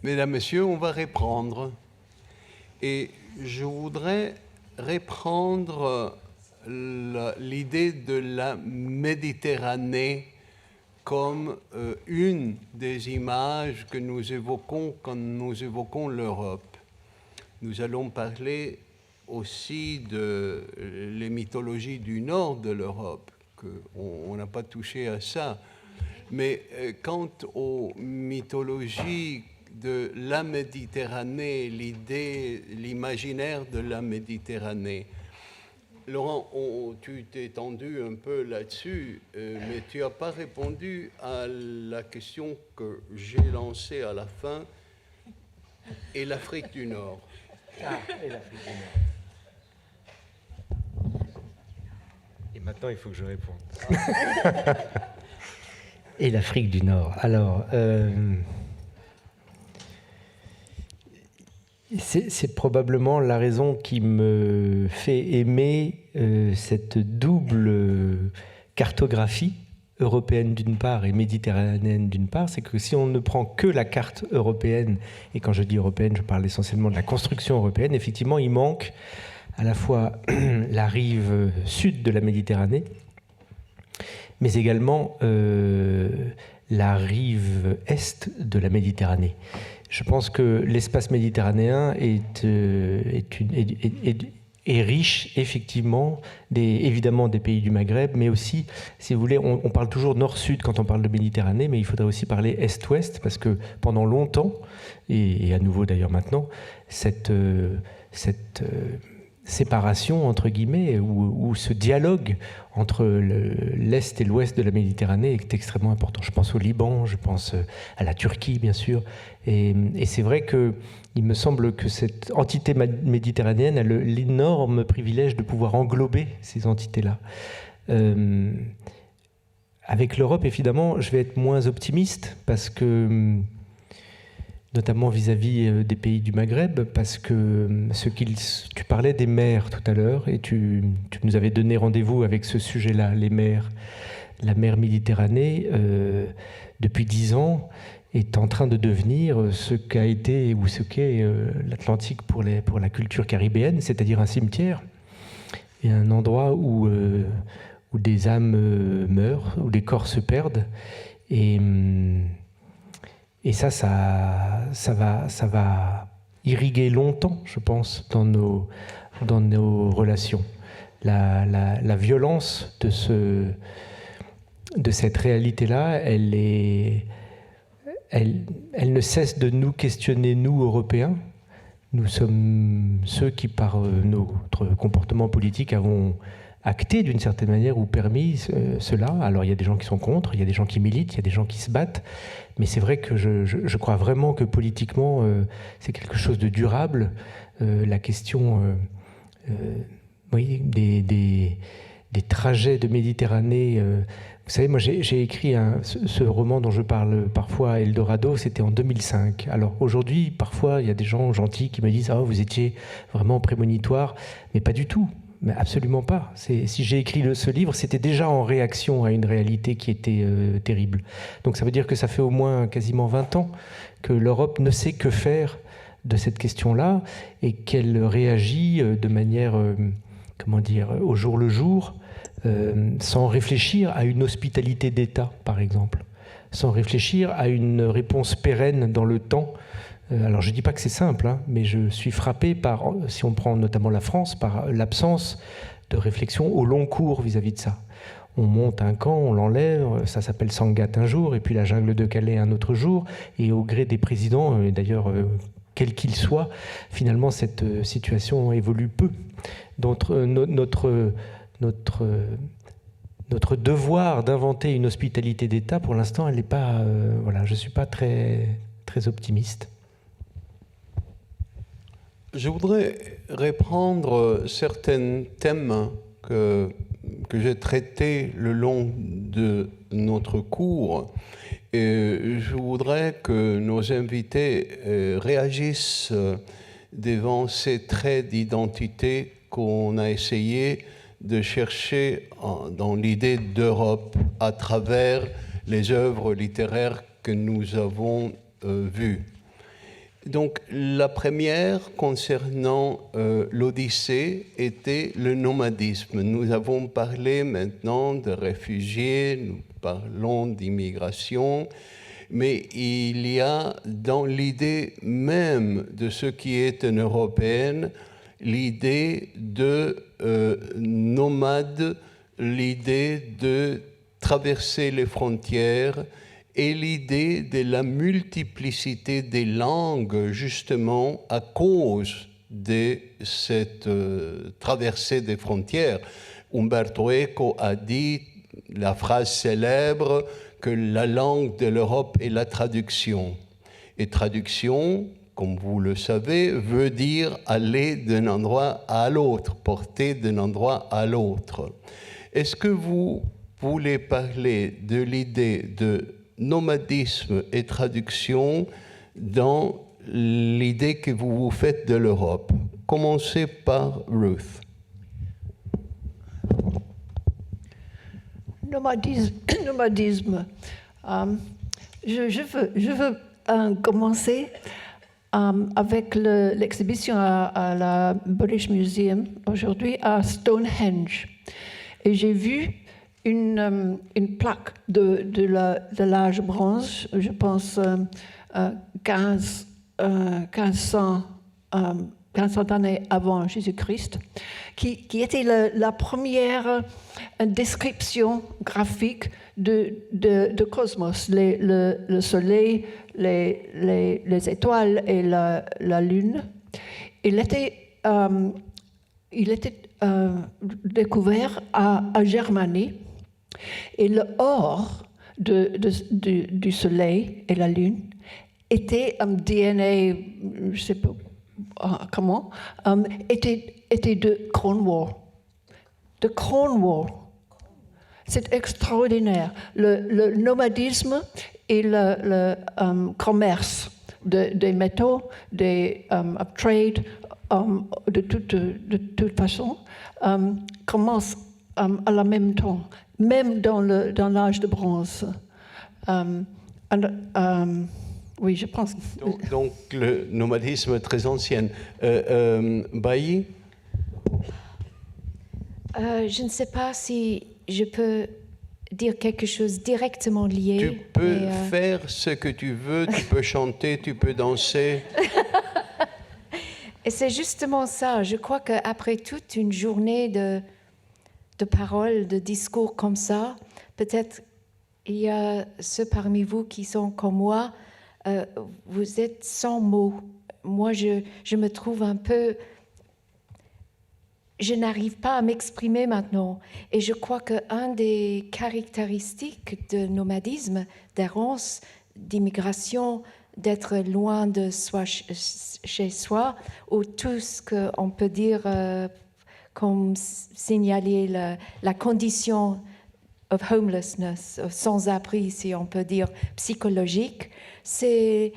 Mesdames, Messieurs, on va reprendre. Et je voudrais reprendre l'idée de la Méditerranée comme une des images que nous évoquons quand nous évoquons l'Europe. Nous allons parler aussi de les mythologies du nord de l'Europe, qu'on n'a pas touché à ça. Mais quant aux mythologies de la Méditerranée, l'idée, l'imaginaire de la Méditerranée, Laurent, tu t'es tendu un peu là-dessus, mais tu n'as pas répondu à la question que j'ai lancée à la fin. Et l'Afrique du Nord? Ah, et l'Afrique du Nord. Et maintenant, il faut que je réponde. Et l'Afrique du Nord. Alors, c'est probablement la raison qui me fait aimer cette double cartographie européenne d'une part et méditerranéenne d'une part. C'est que si on ne prend que la carte européenne, et quand je dis européenne, je parle essentiellement de la construction européenne, effectivement, il manque à la fois la rive sud de la Méditerranée, mais également la rive est de la Méditerranée. Je pense que l'espace méditerranéen est riche, effectivement, évidemment des pays du Maghreb, mais aussi, si vous voulez, on parle toujours nord-sud quand on parle de Méditerranée, mais il faudrait aussi parler est-ouest, parce que pendant longtemps, et à nouveau d'ailleurs maintenant, cette séparation, entre guillemets, ou ce dialogue entre l'Est et l'Ouest de la Méditerranée est extrêmement important. Je pense au Liban, je pense à la Turquie, bien sûr. Et c'est vrai qu'il me semble que cette entité méditerranéenne a l'énorme privilège de pouvoir englober ces entités-là. Avec l'Europe, évidemment, je vais être moins optimiste, parce que notamment vis-à-vis des pays du Maghreb, parce que tu parlais des mers tout à l'heure, et tu nous avais donné rendez-vous avec ce sujet-là, les mers. La mer Méditerranée, depuis 10 ans, est en train de devenir ce qu'a été ou ce qu'est l'Atlantique pour la culture caribéenne, c'est-à-dire un cimetière, et un endroit où des âmes meurent, où des corps se perdent, et ça va irriguer longtemps, je pense, dans nos relations. La violence de cette réalité-là, elle ne cesse de nous questionner, nous, Européens. Nous sommes ceux qui, par notre comportement politique, avons acté d'une certaine manière ou permis cela. Alors il y a des gens qui sont contre, il y a des gens qui militent, il y a des gens qui se battent, mais c'est vrai que je crois vraiment que politiquement c'est quelque chose de durable. La question oui, des trajets de Méditerranée. Vous savez, moi j'ai écrit ce roman dont je parle parfois, Eldorado, c'était en 2005. Alors aujourd'hui, parfois, il y a des gens gentils qui me disent « Ah, vous étiez vraiment prémonitoire », mais pas du tout. Mais absolument pas. Si j'ai écrit ce livre, c'était déjà en réaction à une réalité qui était terrible. Donc ça veut dire que ça fait au moins quasiment 20 ans que l'Europe ne sait que faire de cette question-là et qu'elle réagit de manière, comment dire, au jour le jour, sans réfléchir à une hospitalité d'État, par exemple, sans réfléchir à une réponse pérenne dans le temps. Alors je ne dis pas que c'est simple, hein, mais je suis frappé par, si on prend notamment la France, par l'absence de réflexion au long cours vis-à-vis de ça. On monte un camp, on l'enlève, ça s'appelle Sangatte un jour, et puis la jungle de Calais un autre jour, et au gré des présidents, et d'ailleurs quel qu'il soit, finalement cette situation évolue peu. Donc notre devoir d'inventer une hospitalité d'État, pour l'instant, elle n'est pas, voilà, je ne suis pas très, très optimiste. Je voudrais reprendre certains thèmes que j'ai traités le long de notre cours. Et je voudrais que nos invités réagissent devant ces traits d'identité qu'on a essayé de chercher dans l'idée d'Europe à travers les œuvres littéraires que nous avons vues. Donc la première concernant l'Odyssée était le nomadisme. Nous avons parlé maintenant de réfugiés, nous parlons d'immigration, mais il y a dans l'idée même de ce qui est une européenne l'idée de nomade, l'idée de traverser les frontières et l'idée de la multiplicité des langues, justement, à cause de cette traversée des frontières. Umberto Eco a dit la phrase célèbre que la langue de l'Europe est la traduction. Et traduction, comme vous le savez, veut dire aller d'un endroit à l'autre, porter d'un endroit à l'autre. Est-ce que vous voulez parler de l'idée de nomadisme et traduction dans l'idée que vous vous faites de l'Europe? Commencez par Ruth. Nomadisme. Je veux commencer avec l'exhibition à la British Museum aujourd'hui à Stonehenge. Et j'ai vu une plaque de l'âge bronze, je pense 1500 années avant Jésus-Christ, qui était la première description graphique de cosmos, le soleil, les étoiles et la lune. Il était découvert à Germanie, et le or du soleil et la lune était un DNA, je ne sais pas comment, était de Cornwall. De Cornwall. C'est extraordinaire. Le nomadisme et le commerce des métaux, des trade, de toute façon, commence à la même temps, même dans l'âge de bronze. Oui, je pense. Donc le nomadisme est très ancien. Bailly? Je ne sais pas si je peux dire quelque chose directement lié. Tu peux faire ce que tu veux, tu peux chanter, tu peux danser. Et c'est justement ça. Je crois qu'après toute une journée de paroles, de discours comme ça, peut-être il y a ceux parmi vous qui sont comme moi, vous êtes sans mots. Moi, je me trouve un peu... Je n'arrive pas à m'exprimer maintenant. Et je crois qu'une des caractéristiques de nomadisme, d'errance, d'immigration, d'être loin de soi, chez soi, ou tout ce qu'on peut dire comme signaler la condition of homelessness, sans-abri, si on peut dire, psychologique, c'est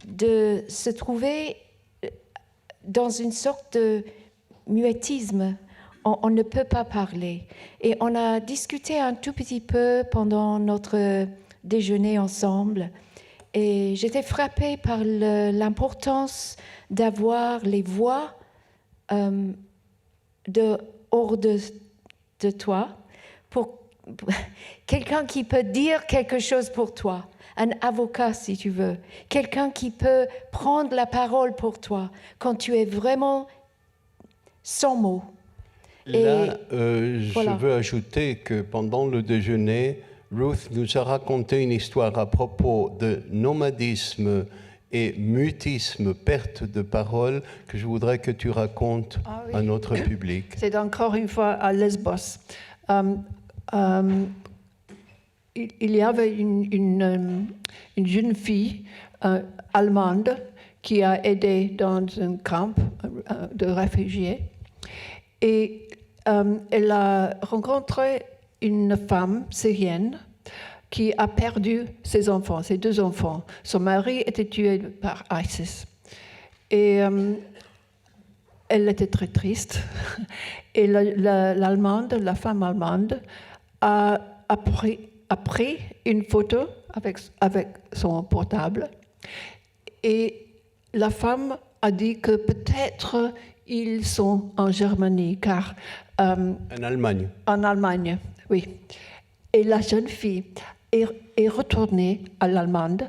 de se trouver dans une sorte de muettisme. On ne peut pas parler. Et on a discuté un tout petit peu pendant notre déjeuner ensemble. Et j'étais frappée par l'importance d'avoir les voix hors de toi, pour quelqu'un qui peut dire quelque chose pour toi, un avocat si tu veux, quelqu'un qui peut prendre la parole pour toi quand tu es vraiment sans mots. Là, je veux ajouter que pendant le déjeuner, Ruth nous a raconté une histoire à propos de nomadisme et mutisme, perte de parole, que je voudrais que tu racontes à notre public. C'est encore une fois à Lesbos. Il y avait une jeune fille allemande qui a aidé dans un camp de réfugiés. Et elle a rencontré une femme syrienne qui a perdu ses enfants, ses 2 enfants. Son mari était tué par ISIS. Et elle était très triste. Et l'Allemande, la femme allemande, a pris une photo avec son portable et la femme a dit que peut-être ils sont en Germanie, car En Allemagne. en Allemagne, oui. Et la jeune fille est retournée à l'Allemande.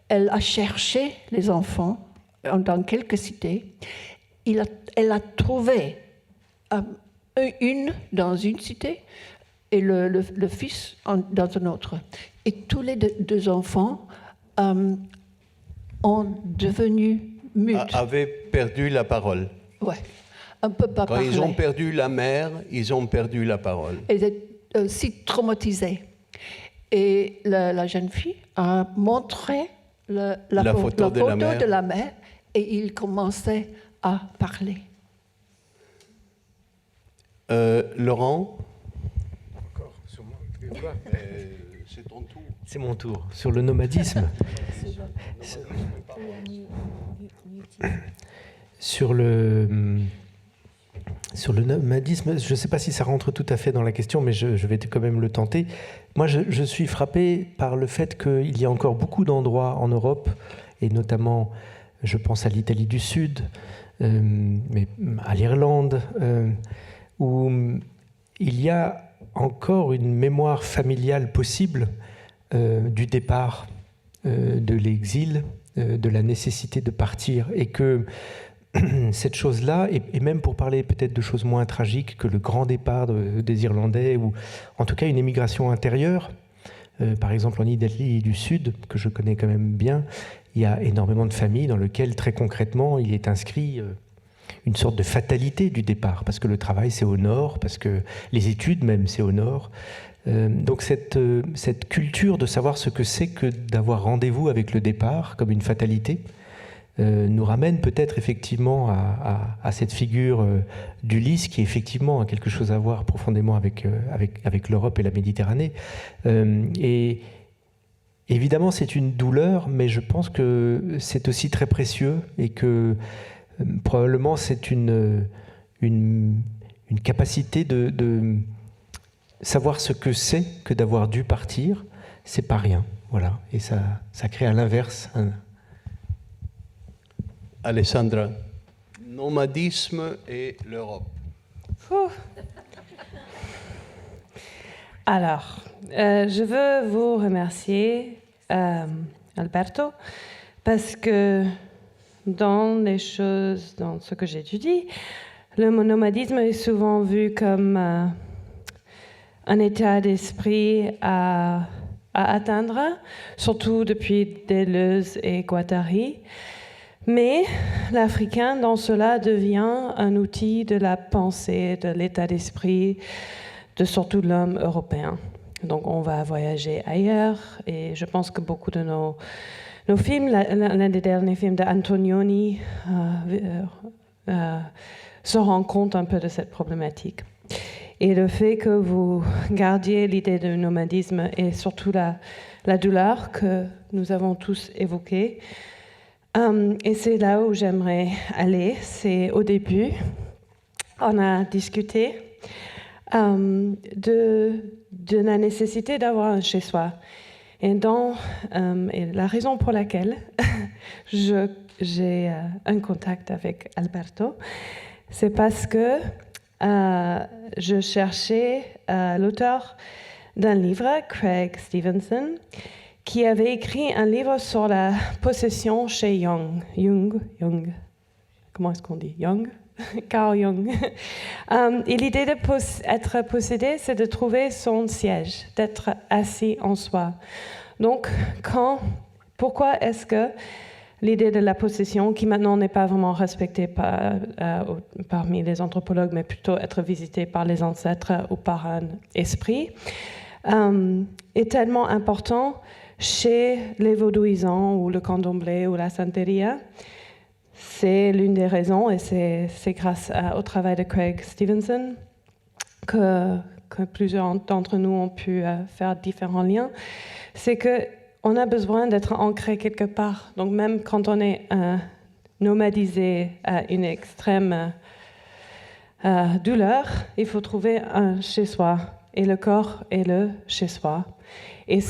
Elle a cherché les enfants dans quelques cités. Elle a trouvé une dans une cité et le fils dans une autre. Et tous les deux enfants ont devenu muets. Avaient perdu la parole. Ouais, un peu pas Quand parler. ils ont perdu la mère, ils ont perdu la parole. Ils étaient si traumatisés. Et la jeune fille a montré la photo de la mère et il commençait à parler. Laurent, Encore sur moi. c'est ton tour. C'est mon tour. Sur le nomadisme. Sur le nomadisme, je ne sais pas si ça rentre tout à fait dans la question, mais je vais quand même le tenter. Moi, je suis frappé par le fait qu'il y a encore beaucoup d'endroits en Europe, et notamment, je pense à l'Italie du Sud, mais à l'Irlande, où il y a encore une mémoire familiale possible du départ, de l'exil, de la nécessité de partir, et que cette chose-là, et même pour parler peut-être de choses moins tragiques que le grand départ des Irlandais, ou en tout cas une émigration intérieure, par exemple en Italie du Sud, que je connais quand même bien, il y a énormément de familles dans lesquelles très concrètement il est inscrit une sorte de fatalité du départ, parce que le travail c'est au nord, parce que les études même c'est au nord. Donc cette culture de savoir ce que c'est que d'avoir rendez-vous avec le départ comme une fatalité nous ramène peut-être effectivement à cette figure d'Ulysse qui effectivement a quelque chose à voir profondément avec l'Europe et la Méditerranée. Et évidemment c'est une douleur, mais je pense que c'est aussi très précieux et que probablement c'est une capacité de savoir ce que c'est que d'avoir dû partir, c'est pas rien, voilà. Et ça crée à l'inverse. Alessandra, nomadisme et l'Europe. Alors, je veux vous remercier, Alberto, parce que dans ce que j'étudie, le nomadisme est souvent vu comme un état d'esprit à atteindre, surtout depuis Deleuze et Guattari. Mais l'Africain, dans cela, devient un outil de la pensée, de l'état d'esprit, de surtout l'homme européen. Donc on va voyager ailleurs, et je pense que beaucoup de nos films, l'un des derniers films d'Antonioni, se rend compte un peu de cette problématique. Et le fait que vous gardiez l'idée du nomadisme et surtout la douleur que nous avons tous évoquée, et c'est là où j'aimerais aller. C'est au début, on a discuté de la nécessité d'avoir un chez-soi. Et la raison pour laquelle j'ai un contact avec Alberto, c'est parce que je cherchais l'auteur d'un livre, Craig Stevenson, qui avait écrit un livre sur la possession chez Jung. Comment est-ce qu'on dit Jung? Carl Jung. Et l'idée d'être possédé, c'est de trouver son siège, d'être assis en soi. Donc, pourquoi est-ce que l'idée de la possession, qui maintenant n'est pas vraiment respectée parmi les anthropologues, mais plutôt être visitée par les ancêtres ou par un esprit, est tellement important chez les vaudouisants ou le candomblé ou la santeria? C'est l'une des raisons, et c'est grâce au travail de Craig Stevenson que plusieurs d'entre nous ont pu faire différents liens. C'est qu'on a besoin d'être ancré quelque part. Donc même quand on est nomadisé à une extrême douleur, il faut trouver un chez-soi. Et le corps est le chez-soi. Et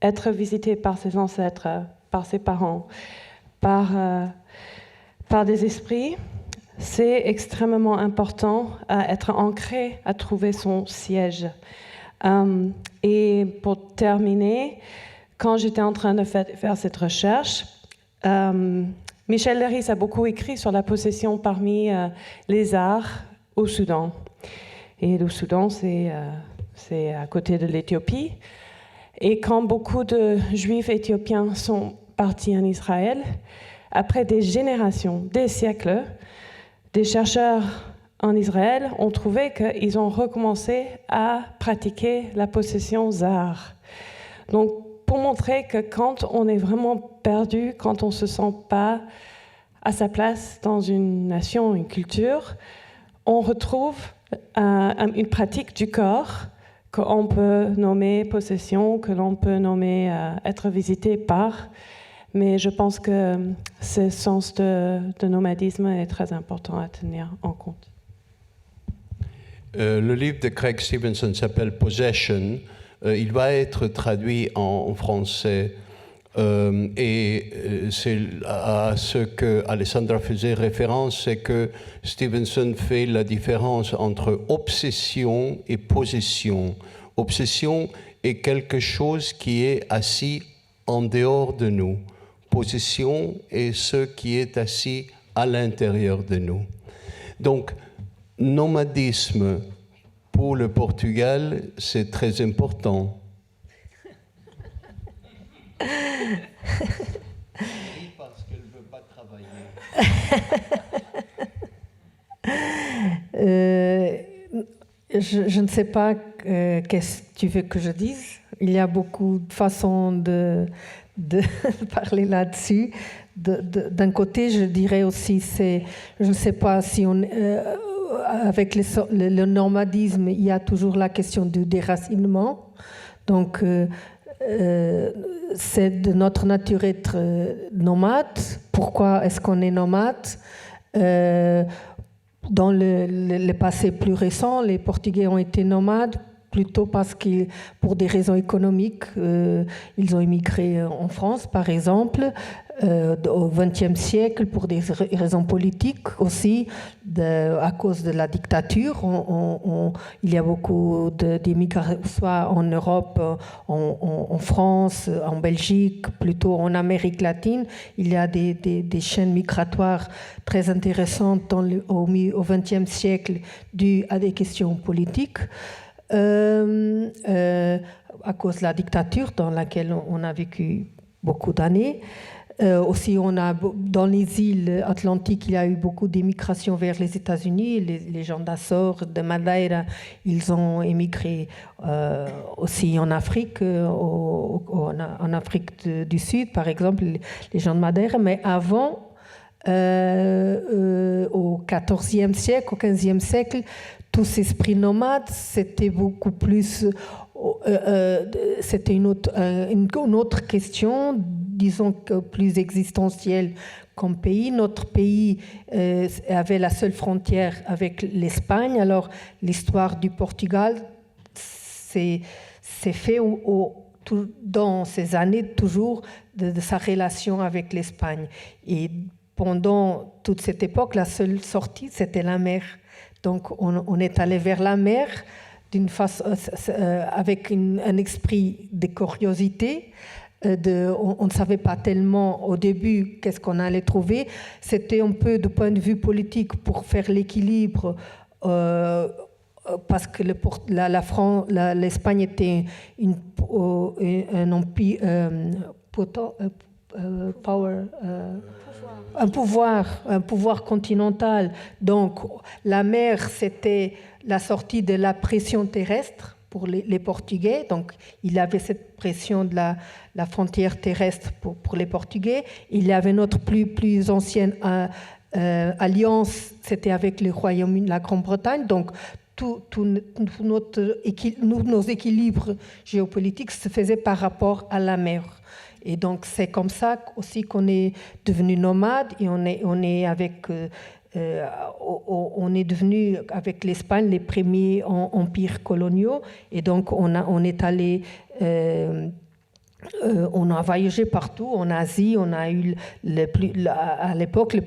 être visité par ses ancêtres, par ses parents, par des esprits, c'est extrêmement important à être ancré, à trouver son siège. Et pour terminer, quand j'étais en train de faire cette recherche, Michel Leiris a beaucoup écrit sur la possession parmi les arts au Soudan. Et le Soudan, c'est à côté de l'Éthiopie. Et quand beaucoup de Juifs éthiopiens sont partis en Israël, après des générations, des siècles, des chercheurs en Israël ont trouvé qu'ils ont recommencé à pratiquer la possession zar. Donc, pour montrer que quand on est vraiment perdu, quand on ne se sent pas à sa place dans une nation, une culture, on retrouve une pratique du corps qu'on peut nommer possession, que l'on peut nommer être visité par. Mais je pense que ce sens de nomadisme est très important à tenir en compte. Le livre de Craig Stevenson s'appelle Possession. Il va être traduit en français. Et c'est à ce que Alessandra faisait référence, c'est que Stevenson fait la différence entre obsession et possession. Obsession est quelque chose qui est assis en dehors de nous. Possession est ce qui est assis à l'intérieur de nous. Donc, nomadisme pour le Portugal, c'est très important. Parce qu'elle ne veut pas travailler. Je ne sais pas qu'est-ce que tu veux que je dise. Il y a beaucoup de façons de parler là-dessus. D'un côté, je dirais aussi, je ne sais pas si avec le nomadisme, il y a toujours la question du déracinement. Donc, c'est de notre nature être nomade. Pourquoi est-ce qu'on est nomade? Dans le passé plus récent, les Portugais ont été nomades plutôt parce que, pour des raisons économiques, ils ont immigré en France, par exemple, au XXe siècle, pour des raisons politiques aussi, à cause de la dictature. Il y a beaucoup d'immigrés, soit en Europe, en France, en Belgique, plutôt en Amérique latine. Il y a des chaînes migratoires très intéressantes au XXe siècle dues à des questions politiques. À cause de la dictature dans laquelle on a vécu beaucoup d'années. Aussi, dans les îles Atlantiques, il y a eu beaucoup d'émigration vers les États-Unis. Les gens d'Azores, de Madeira, ils ont émigré aussi en Afrique, en Afrique du Sud, par exemple, les gens de Madeira. Mais avant, au XIVe siècle, au XVe siècle, tout cet esprit nomade, c'était beaucoup plus... c'était une autre question, disons que plus existentielle comme pays. Notre pays avait la seule frontière avec l'Espagne. Alors, l'histoire du Portugal s'est fait dans ces années toujours de sa relation avec l'Espagne. Et pendant toute cette époque, la seule sortie, c'était la mer. Donc, on est allé vers la mer d'une façon, avec un esprit de curiosité. On ne savait pas tellement au début qu'est-ce qu'on allait trouver. C'était un peu de point de vue politique pour faire l'équilibre, parce que l'Espagne était un empire, un pouvoir continental. Donc, la mer, c'était la sortie de la pression terrestre pour les Portugais. Donc, il y avait cette pression de la frontière terrestre pour les Portugais. Il y avait notre plus ancienne alliance, c'était avec le Royaume-Uni, la Grande-Bretagne. Donc, nos équilibres géopolitiques se faisaient par rapport à la mer. Et donc, c'est comme ça aussi qu'on est devenu nomade et on est devenu avec l'Espagne les premiers empires coloniaux. Et donc, on est allé on a voyagé partout, en Asie, on a eu à l'époque le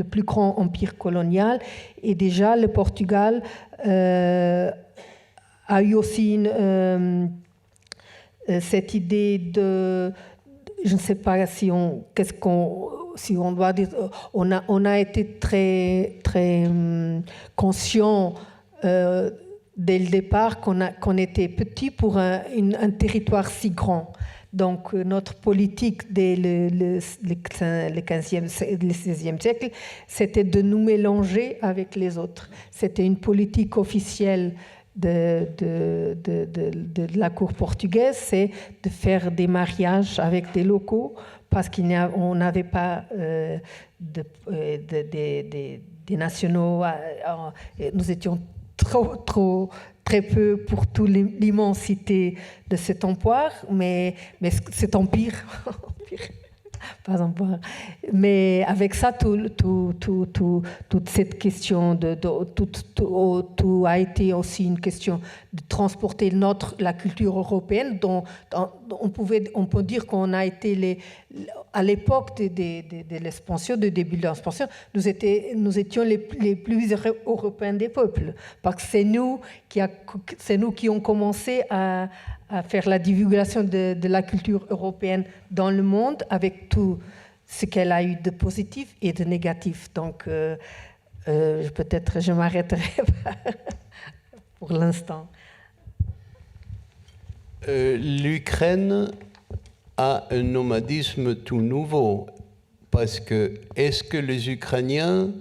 plus grand empire colonial, et déjà le Portugal a eu aussi cette idée de, je ne sais pas si on doit dire, on a été très conscient dès le départ qu'on était petit pour un territoire si grand. Donc notre politique dès le 15e, le 16e siècle, c'était de nous mélanger avec les autres. C'était une politique officielle de la cour portugaise, c'est de faire des mariages avec des locaux parce qu'on n'avait pas des nationaux. Nous étions très peu pour toute l'immensité de cet empire, mais cet empire, pas empire, mais avec ça, toute cette question tout a été aussi une question de transporter la culture européenne, dont on peut dire qu'on a été à l'époque de l'expansion, du début de l'expansion, nous étions les plus européens des peuples, parce que c'est nous qui ont commencé à faire la divulgation de la culture européenne dans le monde, avec tout ce qu'elle a eu de positif et de négatif. Donc, peut-être je m'arrêterai pour l'instant. L'Ukraine a un nomadisme tout nouveau, parce que est-ce que les Ukrainiens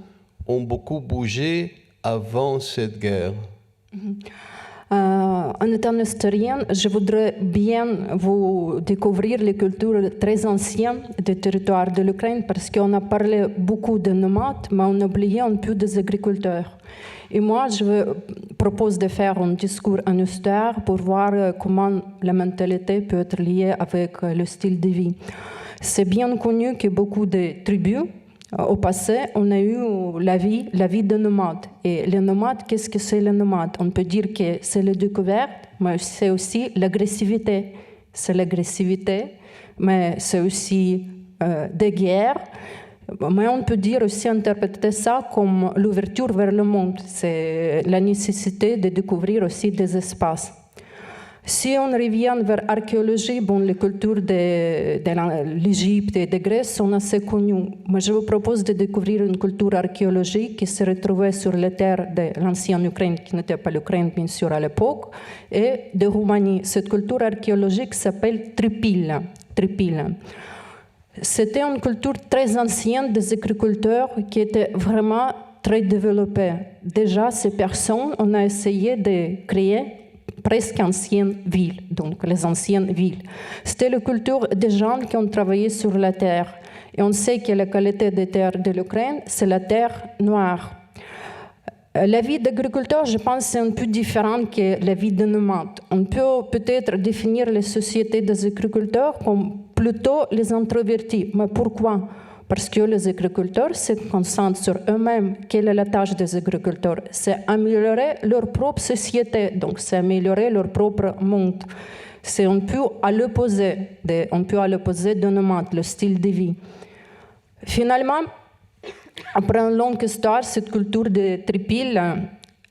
ont beaucoup bougé avant cette guerre? En étant historienne, je voudrais bien vous découvrir les cultures très anciennes des territoires de l'Ukraine, parce qu'on a parlé beaucoup de nomades, mais on a oublié un peu des agriculteurs. Et moi, je propose de faire un discours en histoire pour voir comment la mentalité peut être liée avec le style de vie. C'est bien connu que beaucoup de tribus, au passé, on a eu la vie de nomade. Et les nomades, qu'est-ce que c'est les nomades? On peut dire que c'est la découverte, mais c'est aussi l'agressivité. C'est l'agressivité, mais c'est aussi des guerres. Mais on peut dire aussi interpréter ça comme l'ouverture vers le monde. C'est la nécessité de découvrir aussi des espaces. Si on revient vers l'archéologie, les cultures de l'Égypte et de Grèce sont assez connues. Mais je vous propose de découvrir une culture archéologique qui se retrouvait sur les terres de l'ancienne Ukraine, qui n'était pas l'Ukraine bien sûr à l'époque, et de Roumanie. Cette culture archéologique s'appelle Tripile. C'était une culture très ancienne des agriculteurs qui était vraiment très développée. Déjà, ces personnes, on a essayé de créer presque anciennes villes, donc les anciennes villes. C'était la culture des gens qui ont travaillé sur la terre. Et on sait que la qualité des terres de l'Ukraine, c'est la terre noire. La vie d'agriculteur, je pense, c'est un peu différent que la vie de nomade. On peut peut-être définir les sociétés des agriculteurs comme plutôt les introvertis. Mais pourquoi? Parce que les agriculteurs se concentrent sur eux-mêmes. Quelle est la tâche des agriculteurs? C'est améliorer leur propre société, donc c'est améliorer leur propre monde. C'est un peu à l'opposé de nomade, le style de vie. Finalement, après une longue histoire, cette culture de Tripile,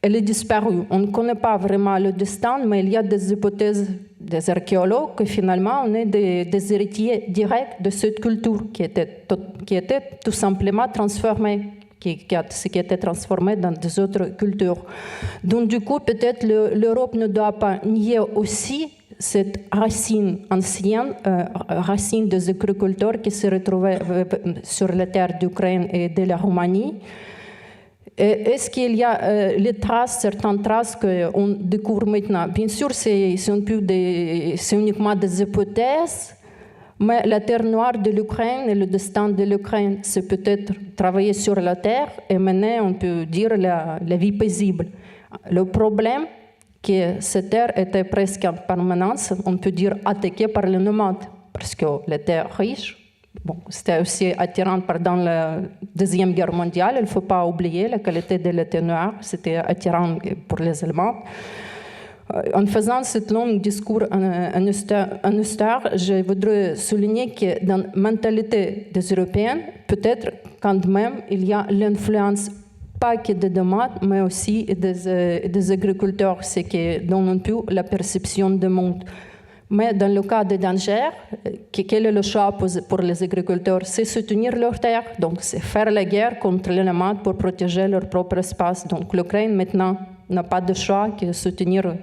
elle est disparue. On ne connaît pas vraiment le destin, mais il y a des hypothèses des archéologues que finalement on est des héritiers directs de cette culture qui était tout simplement transformée, qui était transformée dans des autres cultures. Donc du coup, peut-être l'Europe ne doit pas nier aussi cette racine ancienne, racine des agriculteurs qui se retrouvaient sur la terre d'Ukraine et de la Roumanie. Est-ce qu'il y a certaines traces qu'on découvre maintenant? Bien sûr, c'est uniquement des hypothèses, mais la terre noire de l'Ukraine et le destin de l'Ukraine, c'est peut-être travailler sur la terre et mener, on peut dire, la vie paisible. Le problème, que cette terre était presque en permanence, on peut dire, attaquée par les nomades, parce que la terre riche, c'était aussi attirant pendant la Deuxième Guerre mondiale. Il ne faut pas oublier la qualité de la terre noire. C'était attirant pour les Allemands. en faisant ce long discours en histoire, je voudrais souligner que dans la mentalité des Européens, peut-être quand même, il y a l'influence pas que des domaines, mais aussi des agriculteurs, ce qui donne un peu la perception du monde. Mais dans le cas de danger, quel est le choix pour les agriculteurs? C'est soutenir leurs terres, donc c'est faire la guerre contre l'ennemi pour protéger leur propre espace. Donc l'Ukraine maintenant n'a pas de choix que soutenir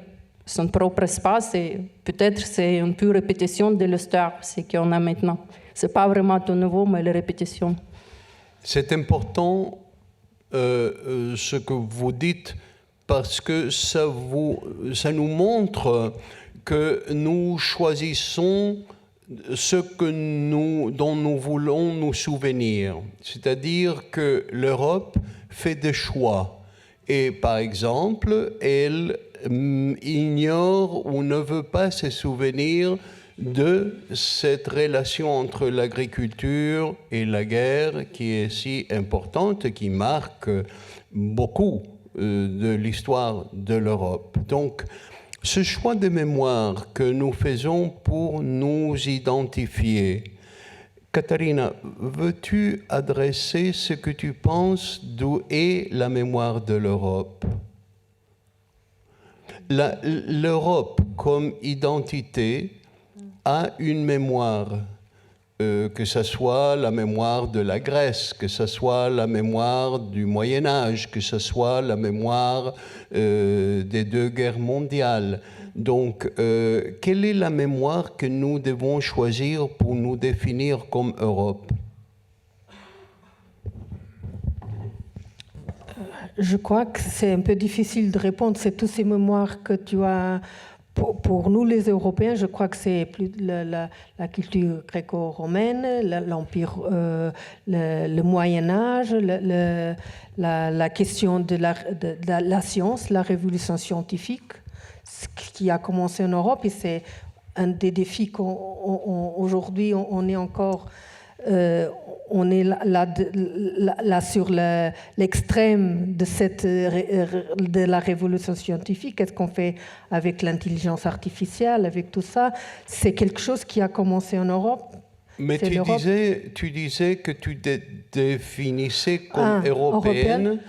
son propre espace et peut-être c'est une pure répétition de l'histoire, ce qu'on a maintenant. Ce n'est pas vraiment tout nouveau, mais la répétition. C'est important ce que vous dites parce que ça nous montre que nous choisissons ce dont nous voulons nous souvenir. C'est-à-dire que l'Europe fait des choix. Et par exemple, elle ignore ou ne veut pas se souvenir de cette relation entre l'agriculture et la guerre qui est si importante, qui marque beaucoup de l'histoire de l'Europe. Donc, ce choix de mémoire que nous faisons pour nous identifier, Katharina, veux-tu adresser ce que tu penses d'où est la mémoire de l'Europe? L'Europe comme identité a une mémoire, que ce soit la mémoire de la Grèce, que ce soit la mémoire du Moyen-Âge, que ce soit la mémoire des 2 guerres mondiales. Donc, quelle est la mémoire que nous devons choisir pour nous définir comme Europe? Je crois que c'est un peu difficile de répondre. C'est toutes ces mémoires que tu as. Pour nous, les Européens, je crois que c'est plus la culture gréco-romaine, l'Empire, le Moyen-Âge, la question de la science, la révolution scientifique, ce qui a commencé en Europe. Et c'est un des défis qu'aujourd'hui, on est encore... on est là sur l'extrême de la révolution scientifique. Qu'est-ce qu'on fait avec l'intelligence artificielle, avec tout ça? C'est quelque chose qui a commencé en Europe. Mais tu disais que tu définissais comme européenne.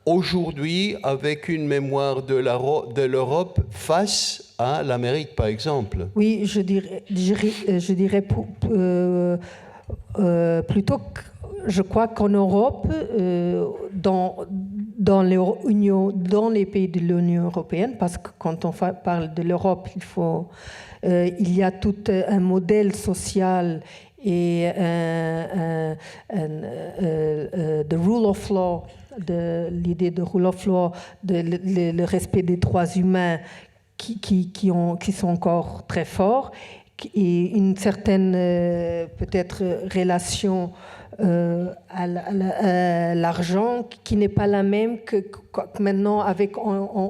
Aujourd'hui, avec une mémoire de l'Europe face à l'Amérique, par exemple. Oui, je dirais plutôt que je crois qu'en Europe, dans les pays de l'Union européenne, parce que quand on parle de l'Europe, il y a tout un modèle social et the rule of law, l'idée de rule of law, le respect des droits humains qui sont encore très forts, et une certaine peut-être relation à l'argent qui n'est pas la même que maintenant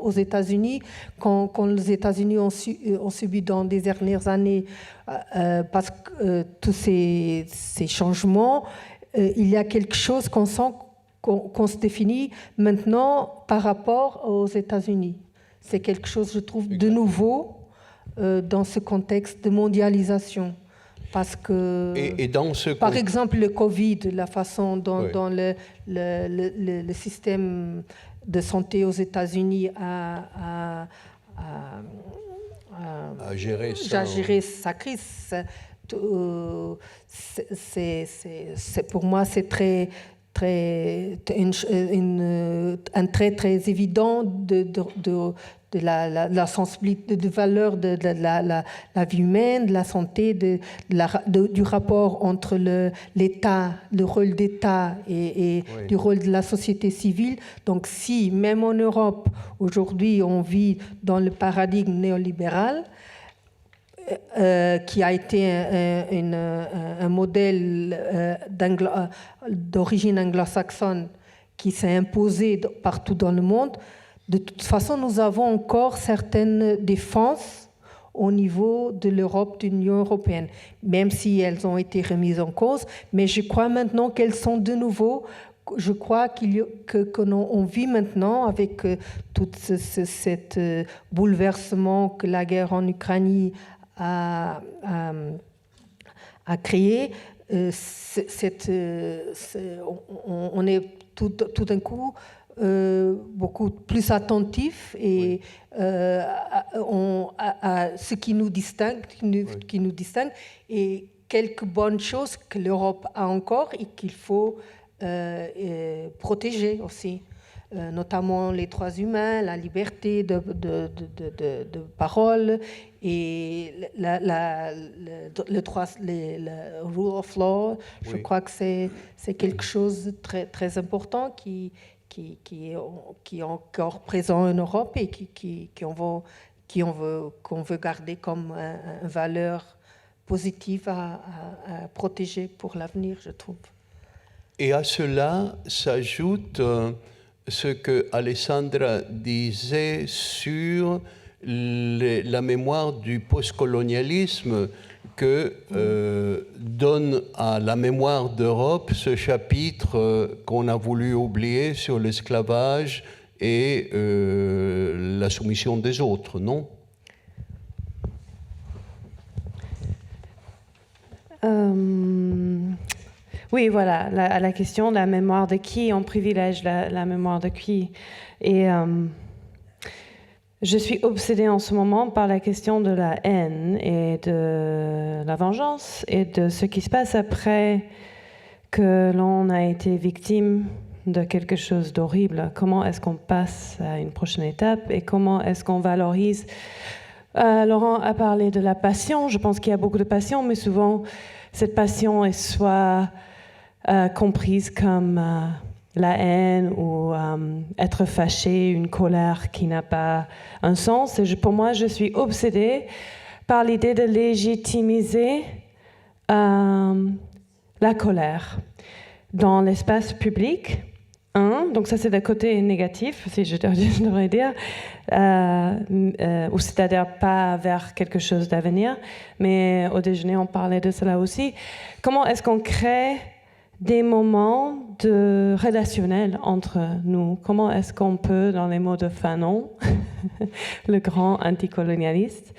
aux États-Unis, quand les États-Unis ont subi dans des dernières années, parce que tous ces changements, il y a quelque chose qu'on sent qu'on se définit maintenant par rapport aux États-Unis. C'est quelque chose, je trouve, de nouveau dans ce contexte de mondialisation. Parce que, par exemple, le Covid, la façon dont le système de santé aux États-Unis a géré sa crise, pour moi, c'est un trait très évident de la sensibilité, de valeur de la vie humaine, de la santé, du rapport entre l'État, le rôle d'État et du rôle de la société civile. Donc si, même en Europe, aujourd'hui, on vit dans le paradigme néolibéral, qui a été un modèle d'origine anglo-saxonne qui s'est imposé partout dans le monde, de toute façon, nous avons encore certaines défenses au niveau de l'Europe, de l'Union européenne, même si elles ont été remises en cause. Mais je crois maintenant qu'elles sont de nouveau je crois qu'on vit maintenant avec tout ce bouleversement que la guerre en Ukraine a créé. On est tout d'un coup beaucoup plus attentif et à ce qui nous distingue, et quelques bonnes choses que l'Europe a encore et qu'il faut protéger aussi, notamment les droits humains, la liberté de parole et le rule of law. Je crois que c'est quelque chose de très, très important qui est encore présent en Europe et qu'on veut garder comme une valeur positive à protéger pour l'avenir, je trouve. Et à cela s'ajoute ce que Alessandra disait sur la mémoire du postcolonialisme que donne à la mémoire d'Europe ce chapitre qu'on a voulu oublier sur l'esclavage et la soumission des autres, non ? Oui, voilà, la question de la mémoire de qui, on privilège la mémoire de qui. Et je suis obsédée en ce moment par la question de la haine et de la vengeance et de ce qui se passe après que l'on a été victime de quelque chose d'horrible. Comment est-ce qu'on passe à une prochaine étape et comment est-ce qu'on valorise. Laurent a parlé de la passion. Je pense qu'il y a beaucoup de passion, mais souvent cette passion est soit comprise comme la haine ou être fâché, une colère qui n'a pas un sens. Et pour moi, je suis obsédée par l'idée de légitimiser la colère dans l'espace public. Donc ça c'est le côté négatif, si je devrais dire, ou c'est-à-dire pas vers quelque chose d'avenir, mais au déjeuner on parlait de cela aussi. Comment est-ce qu'on crée des moments relationnels entre nous? Comment est-ce qu'on peut, dans les mots de Fanon, le grand anticolonialiste,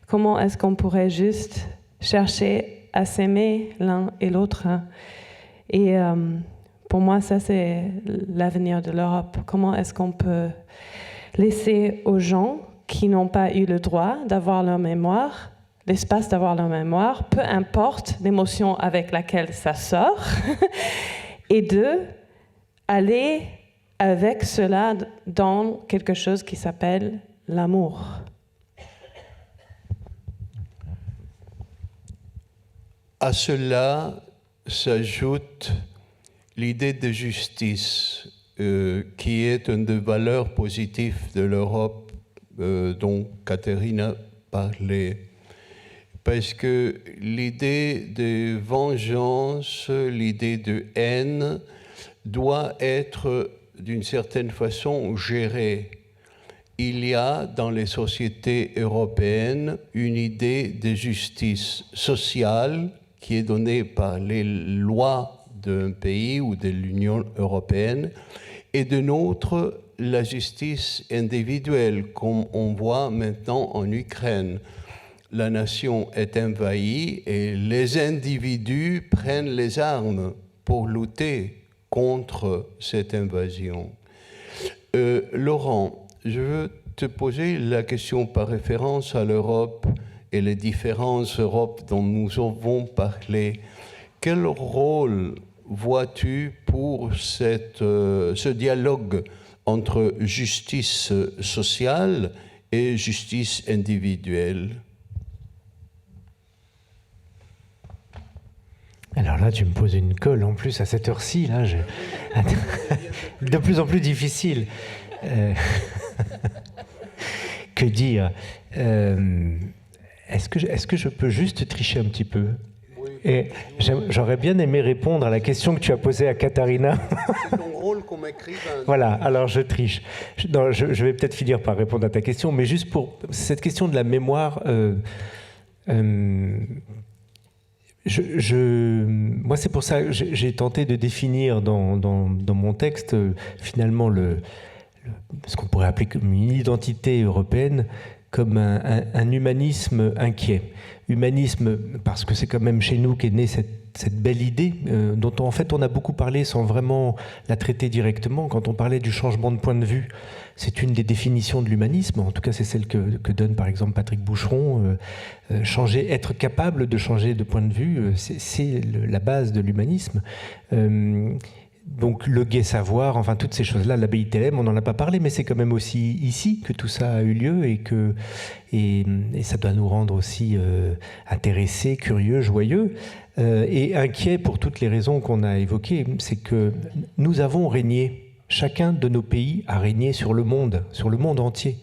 comment est-ce qu'on pourrait juste chercher à s'aimer l'un et l'autre? Et pour moi, ça, c'est l'avenir de l'Europe. Comment est-ce qu'on peut laisser aux gens qui n'ont pas eu le droit d'avoir leur mémoire, l'espace d'avoir leur mémoire, peu importe l'émotion avec laquelle ça sort, et aller avec cela dans quelque chose qui s'appelle l'amour. À cela s'ajoute l'idée de justice, qui est une des valeurs positives de l'Europe dont Caterina parlait. Parce que l'idée de vengeance, l'idée de haine doit être d'une certaine façon gérée. Il y a dans les sociétés européennes une idée de justice sociale qui est donnée par les lois d'un pays ou de l'Union européenne, et de l'autre, la justice individuelle, comme on voit maintenant en Ukraine. La nation est envahie et les individus prennent les armes pour lutter contre cette invasion. Laurent, je veux te poser la question par référence à l'Europe et les différentes Europes dont nous avons parlé. Quel rôle vois-tu pour ce dialogue entre justice sociale et justice individuelle? Alors là, tu me poses une colle en plus à cette heure-ci, là, de plus en plus difficile. Que dire? Est-ce que je peux juste tricher un petit peu? Et j'aurais bien aimé répondre à la question que tu as posée à Katharina. C'est ton rôle comme écrivain. Voilà, alors je triche. Je vais peut-être finir par répondre à ta question, mais juste pour cette question de la mémoire, Moi, c'est pour ça que j'ai tenté de définir dans mon texte, finalement, ce qu'on pourrait appeler comme une identité européenne, comme un humanisme inquiet. Humanisme, parce que c'est quand même chez nous qu'est née cette belle idée, dont en fait on a beaucoup parlé sans vraiment la traiter directement. Quand on parlait du changement de point de vue, c'est une des définitions de l'humanisme, en tout cas c'est celle que donne par exemple Patrick Boucheron. Être capable de changer de point de vue, c'est la base de l'humanisme. Donc le gai savoir, enfin toutes ces choses-là, l'abbaye de Thélème, on n'en a pas parlé, mais c'est quand même aussi ici que tout ça a eu lieu et ça doit nous rendre aussi intéressés, curieux, joyeux et inquiets pour toutes les raisons qu'on a évoquées. C'est que nous avons régné, chacun de nos pays a régné sur le monde entier.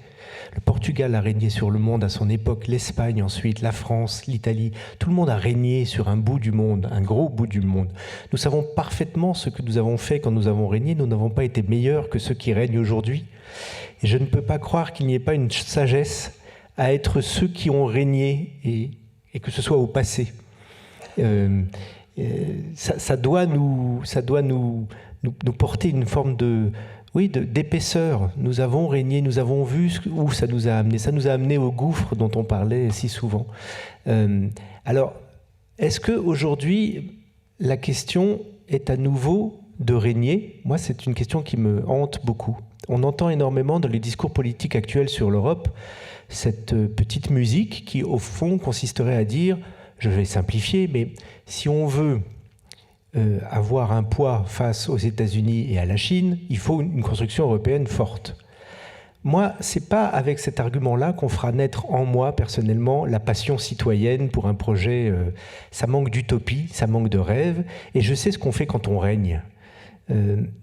Le Portugal a régné sur le monde à son époque, l'Espagne ensuite, la France, l'Italie. Tout le monde a régné sur un bout du monde, un gros bout du monde. Nous savons parfaitement ce que nous avons fait quand nous avons régné. Nous n'avons pas été meilleurs que ceux qui règnent aujourd'hui. Et je ne peux pas croire qu'il n'y ait pas une sagesse à être ceux qui ont régné et que ce soit au passé. Ça doit nous porter une forme d'épaisseur. Nous avons régné, nous avons vu où ça nous a amené. Ça nous a amené au gouffre dont on parlait si souvent. Alors, est-ce qu'aujourd'hui, la question est à nouveau de régner? Moi, c'est une question qui me hante beaucoup. On entend énormément dans les discours politiques actuels sur l'Europe cette petite musique qui, au fond, consisterait à dire, je vais simplifier, mais si on veut avoir un poids face aux États-Unis et à la Chine, il faut une construction européenne forte. Moi, c'est pas avec cet argument-là qu'on fera naître en moi, personnellement, la passion citoyenne pour un projet. Ça manque d'utopie, ça manque de rêve, et je sais ce qu'on fait quand on règne.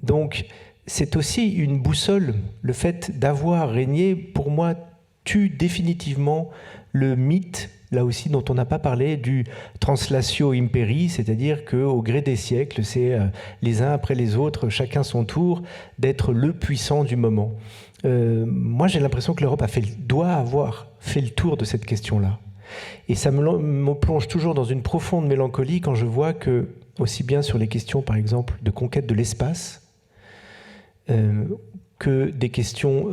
Donc, c'est aussi une boussole. Le fait d'avoir régné, pour moi, tue définitivement le mythe, là aussi, dont on n'a pas parlé, du translatio imperii, c'est-à-dire qu'au gré des siècles, c'est les uns après les autres, chacun son tour, d'être le puissant du moment. Moi, j'ai l'impression que l'Europe doit avoir fait le tour de cette question-là. Et ça me plonge toujours dans une profonde mélancolie quand je vois que, aussi bien sur les questions, par exemple, de conquête de l'espace, que des questions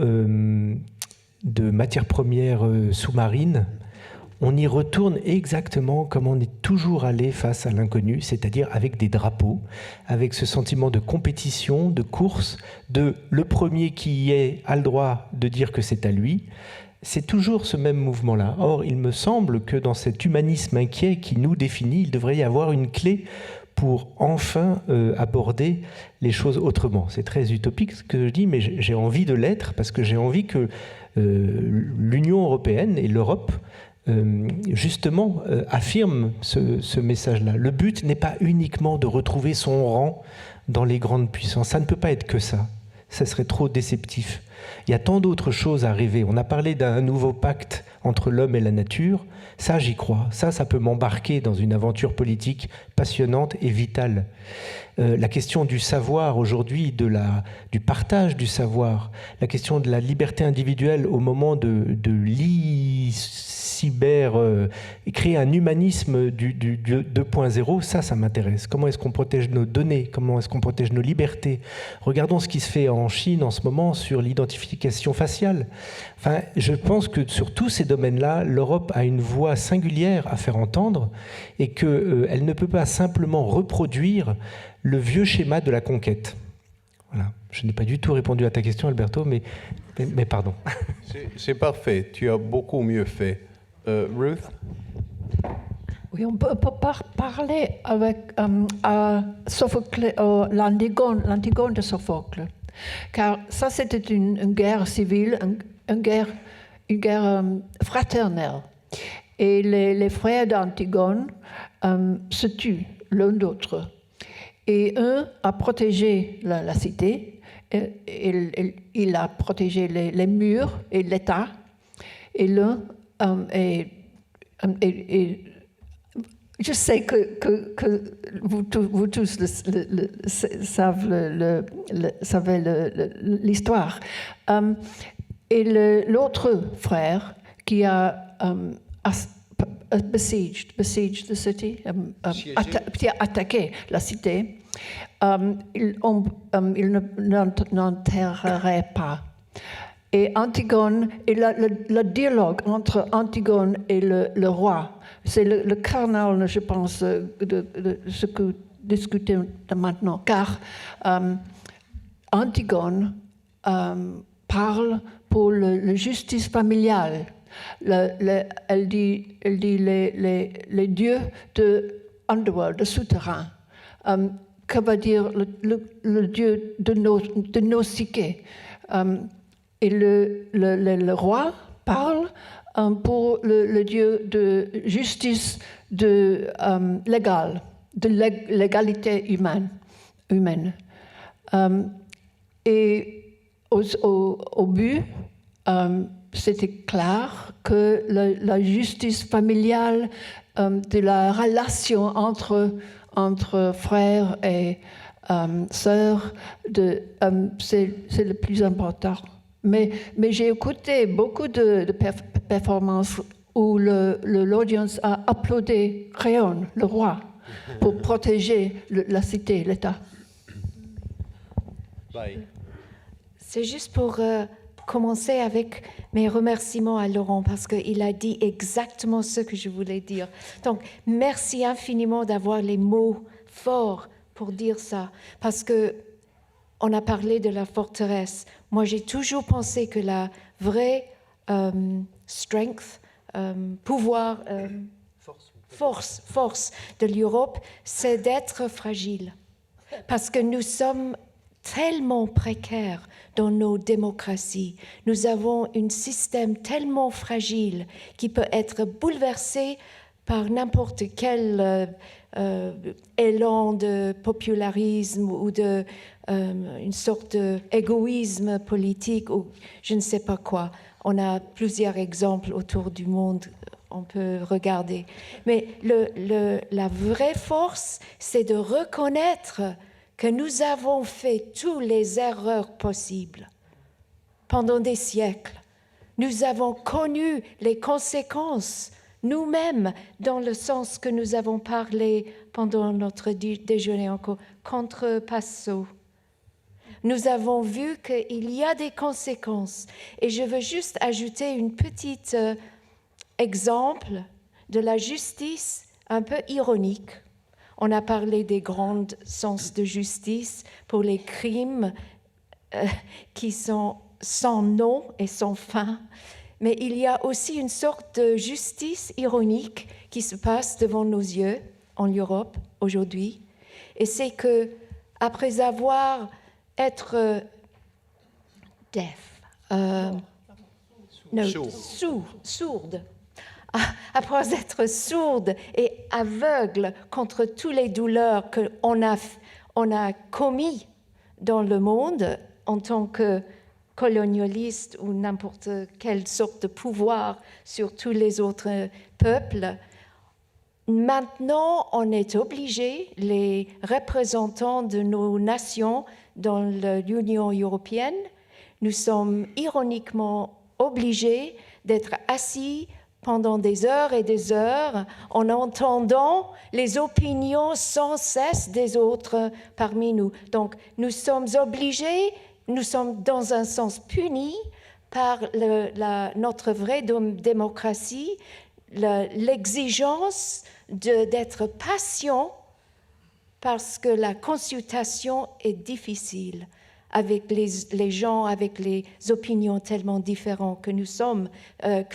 de matières premières sous-marines, on y retourne exactement comme on est toujours allé face à l'inconnu, c'est-à-dire avec des drapeaux, avec ce sentiment de compétition, de course, de le premier qui y est a le droit de dire que c'est à lui. C'est toujours ce même mouvement-là. Or, il me semble que dans cet humanisme inquiet qui nous définit, il devrait y avoir une clé pour enfin aborder les choses autrement. C'est très utopique ce que je dis, mais j'ai envie de l'être parce que j'ai envie que l'Union européenne et l'Europe justement affirment ce message-là. Le but n'est pas uniquement de retrouver son rang dans les grandes puissances. Ça ne peut pas être que ça. Ça serait trop déceptif. Il y a tant d'autres choses à rêver. On a parlé d'un nouveau pacte entre l'homme et la nature. Ça, j'y crois. Ça peut m'embarquer dans une aventure politique passionnante et vitale. La question du savoir aujourd'hui, du partage du savoir, la question de la liberté individuelle au moment de créer un humanisme du 2.0, ça m'intéresse. Comment est-ce qu'on protège nos données? Comment est-ce qu'on protège nos libertés? Regardons ce qui se fait en Chine en ce moment sur l'identification faciale. Enfin, je pense que sur tous ces domaines-là, l'Europe a une voix singulière à faire entendre et qu'elle ne peut pas simplement reproduire le vieux schéma de la conquête. Voilà. Je n'ai pas du tout répondu à ta question, Alberto, mais pardon. C'est parfait, tu as beaucoup mieux fait. Ruth? Oui, on peut parler avec Sophocle, l'Antigone de Sophocle, car ça c'était une guerre civile, une guerre fraternelle. Et les frères d'Antigone se tuent l'un l'autre. Et un a protégé la cité, il a protégé les murs et l'État, et l'un je sais que vous tous savez l'histoire. Et l'autre frère qui a besieged the city, attaqué la cité, ils n'enterreraient pas. Et Antigone, et le dialogue entre Antigone et le roi, c'est le carnal, je pense, de ce que discutons maintenant, car Antigone parle pour la justice familiale. Elle dit les dieux de underworld, de souterrain. Que va dire le dieu de nos psychés? Et le roi parle pour le dieu de justice légale, de l'égalité humaine. Et au but, c'était clair que la justice familiale de la relation entre frères et sœurs, c'est le plus important. Mais j'ai écouté beaucoup de performances où l'audience a applaudi Créon, le roi, pour protéger la cité, l'État. Bye. C'est juste pour commencer avec mes remerciements à Laurent parce qu'il a dit exactement ce que je voulais dire. Donc, merci infiniment d'avoir les mots forts pour dire ça parce que on a parlé de la forteresse. Moi, j'ai toujours pensé que la vraie strength, pouvoir, force de l'Europe, c'est d'être fragile. Parce que nous sommes tellement précaires dans nos démocraties. Nous avons un système tellement fragile qui peut être bouleversé par n'importe quel élan de popularisme ou de une sorte d'égoïsme politique ou je ne sais pas quoi. On a plusieurs exemples autour du monde, on peut regarder. Mais la vraie force, c'est de reconnaître que nous avons fait toutes les erreurs possibles pendant des siècles. Nous avons connu les conséquences nous-mêmes, dans le sens que nous avons parlé pendant notre déjeuner encore, contre Passo. Nous avons vu qu'il y a des conséquences. Et je veux juste ajouter un petit exemple de la justice un peu ironique. On a parlé des grands sens de justice pour les crimes qui sont sans nom et sans fin. Mais il y a aussi une sorte de justice ironique qui se passe devant nos yeux en Europe aujourd'hui. Et c'est que après avoir été sourde, après être sourde et aveugle contre toutes les douleurs qu'on a commis dans le monde en tant que colonialiste ou n'importe quelle sorte de pouvoir sur tous les autres peuples. Maintenant, on est obligé, les représentants de nos nations dans l'Union européenne, nous sommes ironiquement obligés d'être assis pendant des heures et des heures en entendant les opinions sans cesse des autres parmi nous. Donc, nous sommes obligés, nous sommes dans un sens punis par notre vraie démocratie, l'exigence d'être patient parce que la consultation est difficile avec les gens, avec les opinions tellement différentes que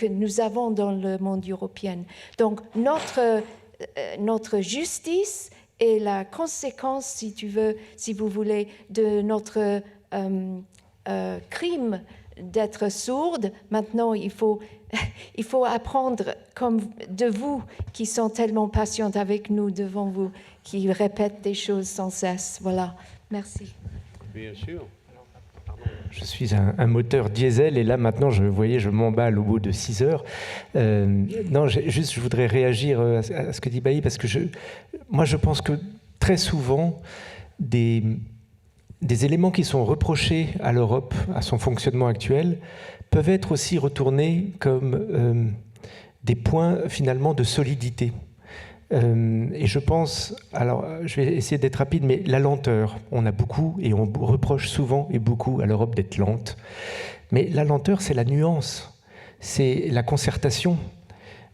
nous avons dans le monde européen. Donc, notre justice est la conséquence, si vous voulez, de notre crime d'être sourde. Maintenant, il faut apprendre comme de vous qui sont tellement patientes avec nous devant vous, qui répètent des choses sans cesse. Voilà. Merci. Bien sûr. Je suis un moteur diesel et là maintenant je m'emballe au bout de 6 heures. Non, je voudrais réagir à ce que dit Bailly parce que moi je pense que très souvent des éléments qui sont reprochés à l'Europe, à son fonctionnement actuel, peuvent être aussi retournés comme des points finalement de solidité. Et je pense, alors je vais essayer d'être rapide, mais la lenteur, on a beaucoup et on reproche souvent et beaucoup à l'Europe d'être lente. Mais la lenteur, c'est la nuance, c'est la concertation.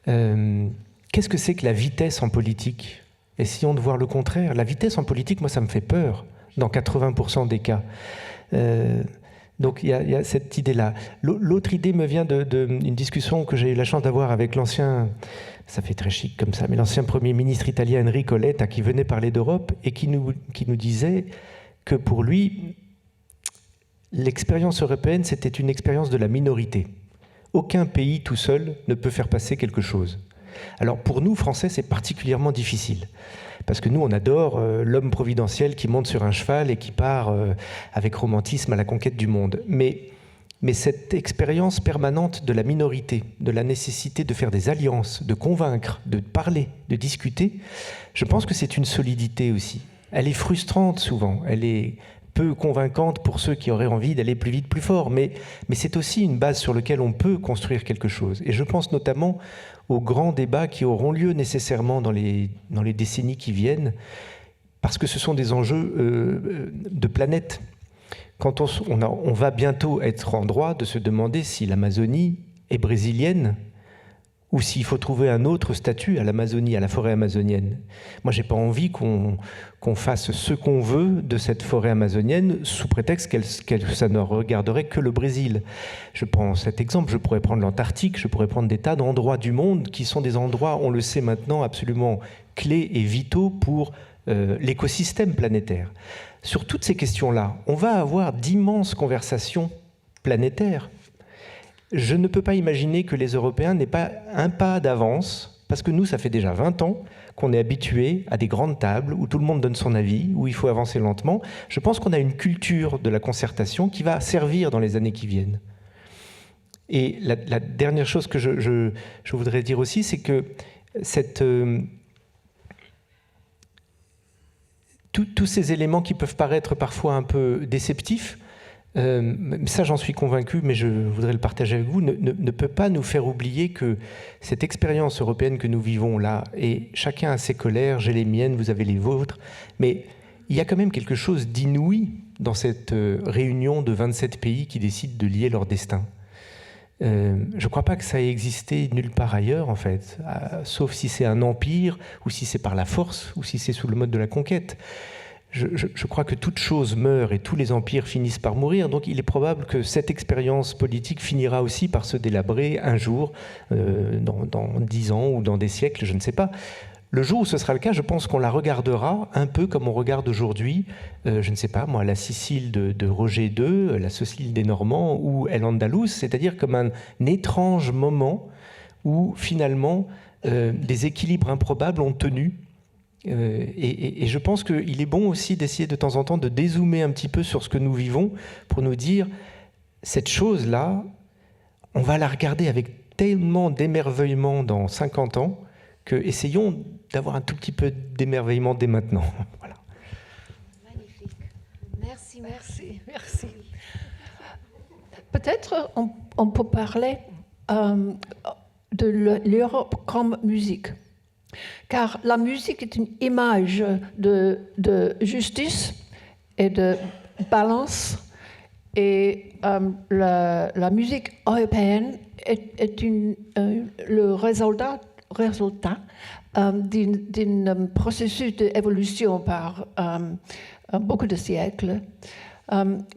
Qu'est-ce que c'est que la vitesse en politique ? Essayons de voir le contraire. La vitesse en politique, moi, ça me fait peur, dans 80% des cas. Donc il y a cette idée-là. L'autre idée me vient d'une discussion que j'ai eu la chance d'avoir avec l'ancien, ça fait très chic comme ça, mais l'ancien Premier ministre italien Enrico Letta, qui venait parler d'Europe et qui nous disait que pour lui, l'expérience européenne, c'était une expérience de la minorité. Aucun pays tout seul ne peut faire passer quelque chose. Alors pour nous, Français, c'est particulièrement difficile. Parce que nous, on adore l'homme providentiel qui monte sur un cheval et qui part avec romantisme à la conquête du monde. Mais cette expérience permanente de la minorité, de la nécessité de faire des alliances, de convaincre, de parler, de discuter, je pense que c'est une solidité aussi. Elle est frustrante souvent, elle est peu convaincante pour ceux qui auraient envie d'aller plus vite, plus fort, mais c'est aussi une base sur laquelle on peut construire quelque chose. Et je pense notamment aux grands débats qui auront lieu nécessairement dans les décennies qui viennent, parce que ce sont des enjeux de planète. Quand on va bientôt être en droit de se demander si l'Amazonie est brésilienne ou s'il faut trouver un autre statut à l'Amazonie, à la forêt amazonienne. Moi, j'ai pas envie qu'on fasse ce qu'on veut de cette forêt amazonienne sous prétexte que ça ne regarderait que le Brésil. Je prends cet exemple, je pourrais prendre l'Antarctique, je pourrais prendre des tas d'endroits du monde qui sont des endroits, on le sait maintenant, absolument clés et vitaux pour l'écosystème planétaire. Sur toutes ces questions-là, on va avoir d'immenses conversations planétaires. Je ne peux pas imaginer que les Européens n'aient pas un pas d'avance, parce que nous, ça fait déjà 20 ans qu'on est habitués à des grandes tables où tout le monde donne son avis, où il faut avancer lentement. Je pense qu'on a une culture de la concertation qui va servir dans les années qui viennent. Et la dernière chose que je voudrais dire aussi, c'est que tous ces éléments qui peuvent paraître parfois un peu déceptifs, ça j'en suis convaincu, mais je voudrais le partager avec vous, ne peut pas nous faire oublier que cette expérience européenne que nous vivons là, et chacun a ses colères, j'ai les miennes, vous avez les vôtres, mais il y a quand même quelque chose d'inouï dans cette réunion de 27 pays qui décident de lier leur destin. Je ne crois pas que ça ait existé nulle part ailleurs, en fait, sauf si c'est un empire, ou si c'est par la force, ou si c'est sous le mode de la conquête. Je crois que toute chose meurt et tous les empires finissent par mourir, donc il est probable que cette expérience politique finira aussi par se délabrer un jour, dans 10 ans ou dans des siècles, je ne sais pas. Le jour où ce sera le cas, je pense qu'on la regardera un peu comme on regarde aujourd'hui, je ne sais pas moi, la Sicile de Roger II, la Sicile des Normands ou El Andalus, c'est-à-dire comme un étrange moment où finalement des équilibres improbables ont tenu. Et je pense qu'il est bon aussi d'essayer de temps en temps de dézoomer un petit peu sur ce que nous vivons pour nous dire, cette chose-là, on va la regarder avec tellement d'émerveillement dans 50 ans que essayons d'avoir un tout petit peu d'émerveillement dès maintenant. Voilà. Magnifique. Merci. Peut-être on peut parler de l'Europe comme musique. Car la musique est une image de justice et de balance. Et la musique européenne est le résultat d'un processus d'évolution par beaucoup de siècles.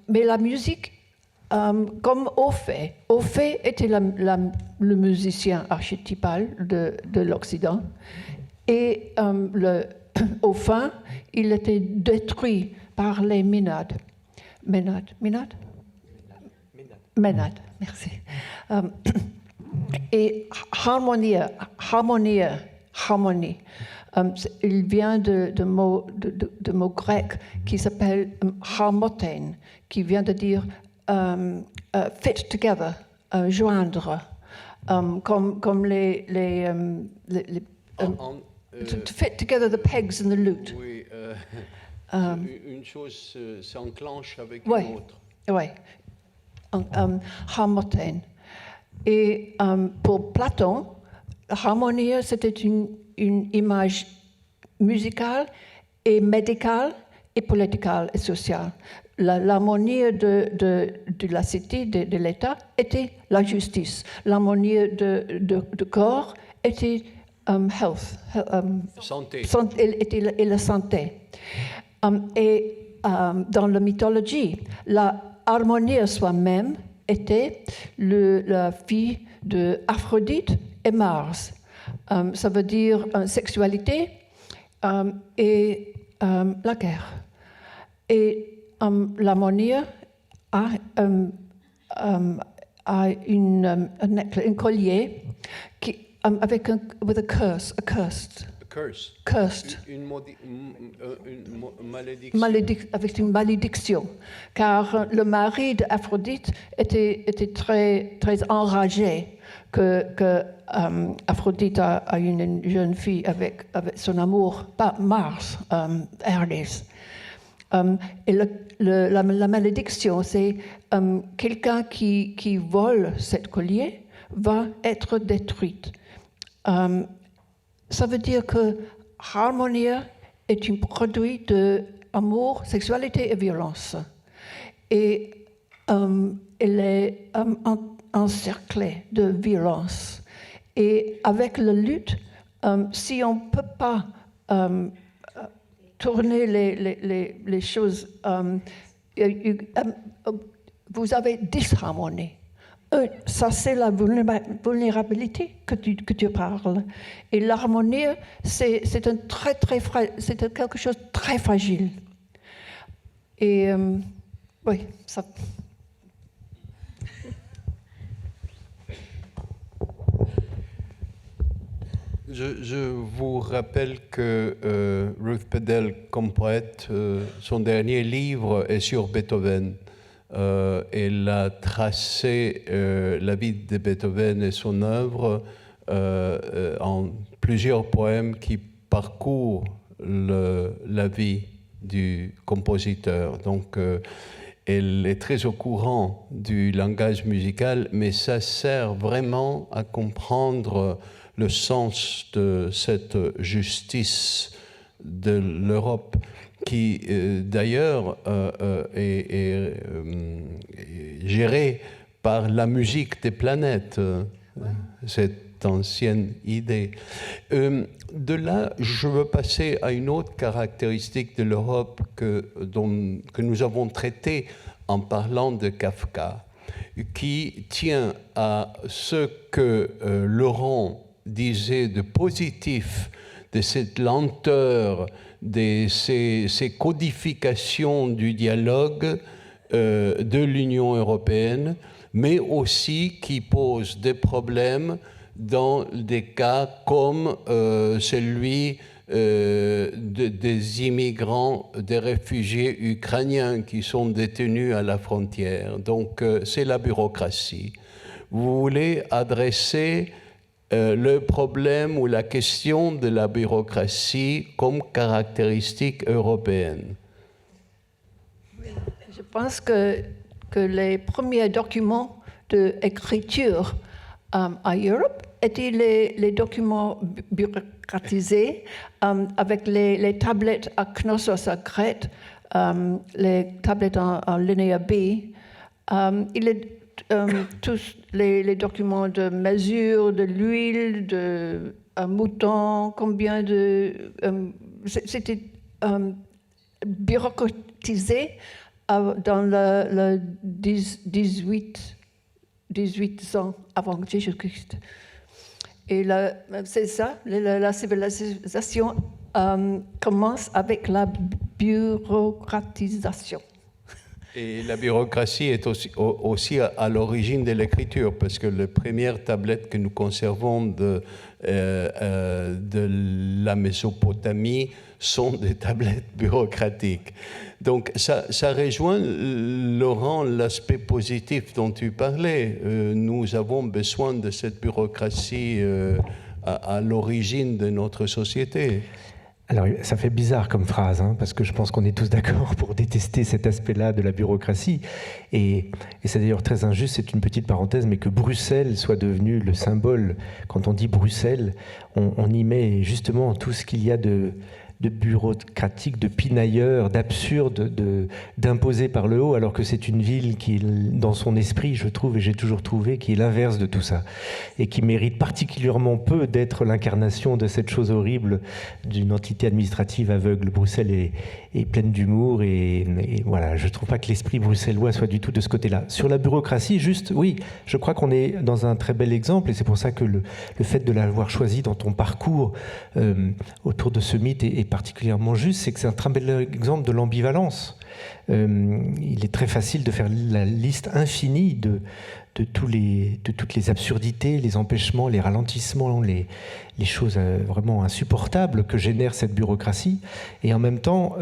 Mais la musique, comme Orphée était le musicien archétypal de l'Occident, et au fin, il était détruit par les Ménades. Ménades, merci. Et harmonie. Il vient de mots grecs qui s'appelle harmotein, qui vient de dire fit together, joindre, comme les to fit together the pegs and the lute. Oui, une chose s'enclenche avec Ouais, une autre. Oui, harmotein. Et pour Platon, Harmonie, c'était une image musicale et médicale et politique et sociale. L'harmonie de la cité, de l'État, était la justice. L'harmonie de corps était health, Santé. et la santé. Dans la mythologie, la harmonie soi-même était la fille d'Aphrodite et Mars. Ça veut dire sexualité et la guerre. Et l'harmonie a un collier qui, avec with a curse, cursed. Une malédiction. Avec une malédiction, car le mari d'Aphrodite était très, très enragé que Aphrodite a une jeune fille avec son amour, pas Mars, Hermès. Et la malédiction, c'est quelqu'un qui vole cette collier va être détruite. Ça veut dire que harmonie est un produit d'amour, sexualité et violence. Et elle est encerclée de violence. Et avec la lutte, si on ne peut pas tourner les choses, vous avez disharmonie. Ça, c'est la vulnérabilité que tu parles. Et l'harmonie, c'est quelque chose de très fragile. Et oui, ça. Je vous rappelle que Ruth Bedell, comme poète, son dernier livre est sur Beethoven. Elle a tracé la vie de Beethoven et son œuvre en plusieurs poèmes qui parcourent la vie du compositeur. Donc, elle est très au courant du langage musical, mais ça sert vraiment à comprendre le sens de cette justice de l'Europe, qui d'ailleurs est gérée par la musique des planètes, cette ancienne idée. De là, je veux passer à une autre caractéristique de l'Europe que nous avons traitée en parlant de Kafka, qui tient à ce que Laurent disait de positif, de cette lenteur, de ces codifications du dialogue de l'Union européenne, mais aussi qui pose des problèmes dans des cas comme celui des immigrants, des réfugiés ukrainiens qui sont détenus à la frontière. Donc c'est la bureaucratie. Vous voulez adresser le problème ou la question de la bureaucratie comme caractéristique européenne? Je pense que les premiers documents d'écriture à Europe étaient les documents bureaucratisés avec les tablettes à Knossos à Crète, les tablettes en linéa B. Tous les documents de mesure, de l'huile, de mouton, combien de... c'était bureaucratisé dans le 18 ans avant Jésus-Christ. Et c'est ça, la civilisation commence avec la bureaucratisation. Et la bureaucratie est aussi à l'origine de l'écriture, parce que les premières tablettes que nous conservons de la Mésopotamie sont des tablettes bureaucratiques. Donc ça rejoint, Laurent, l'aspect positif dont tu parlais. Nous avons besoin de cette bureaucratie à l'origine de notre société. Alors, ça fait bizarre comme phrase, hein, parce que je pense qu'on est tous d'accord pour détester cet aspect-là de la bureaucratie. Et c'est d'ailleurs très injuste, c'est une petite parenthèse, mais que Bruxelles soit devenu le symbole. Quand on dit Bruxelles, on y met justement tout ce qu'il y a de bureaucratique, de pinailleur, d'absurde, d'imposé par le haut, alors que c'est une ville qui, dans son esprit, je trouve, et j'ai toujours trouvé, qui est l'inverse de tout ça, et qui mérite particulièrement peu d'être l'incarnation de cette chose horrible d'une entité administrative aveugle. Bruxelles est pleine d'humour, et voilà, je ne trouve pas que l'esprit bruxellois soit du tout de ce côté-là. Sur la bureaucratie, juste, oui, je crois qu'on est dans un très bel exemple, et c'est pour ça que le fait de l'avoir choisi dans ton parcours autour de ce mythe est particulièrement juste, c'est que c'est un très bel exemple de l'ambivalence. Il est très facile de faire la liste infinie de toutes les absurdités, les empêchements, les ralentissements, les choses vraiment insupportables que génère cette bureaucratie. Et en même temps,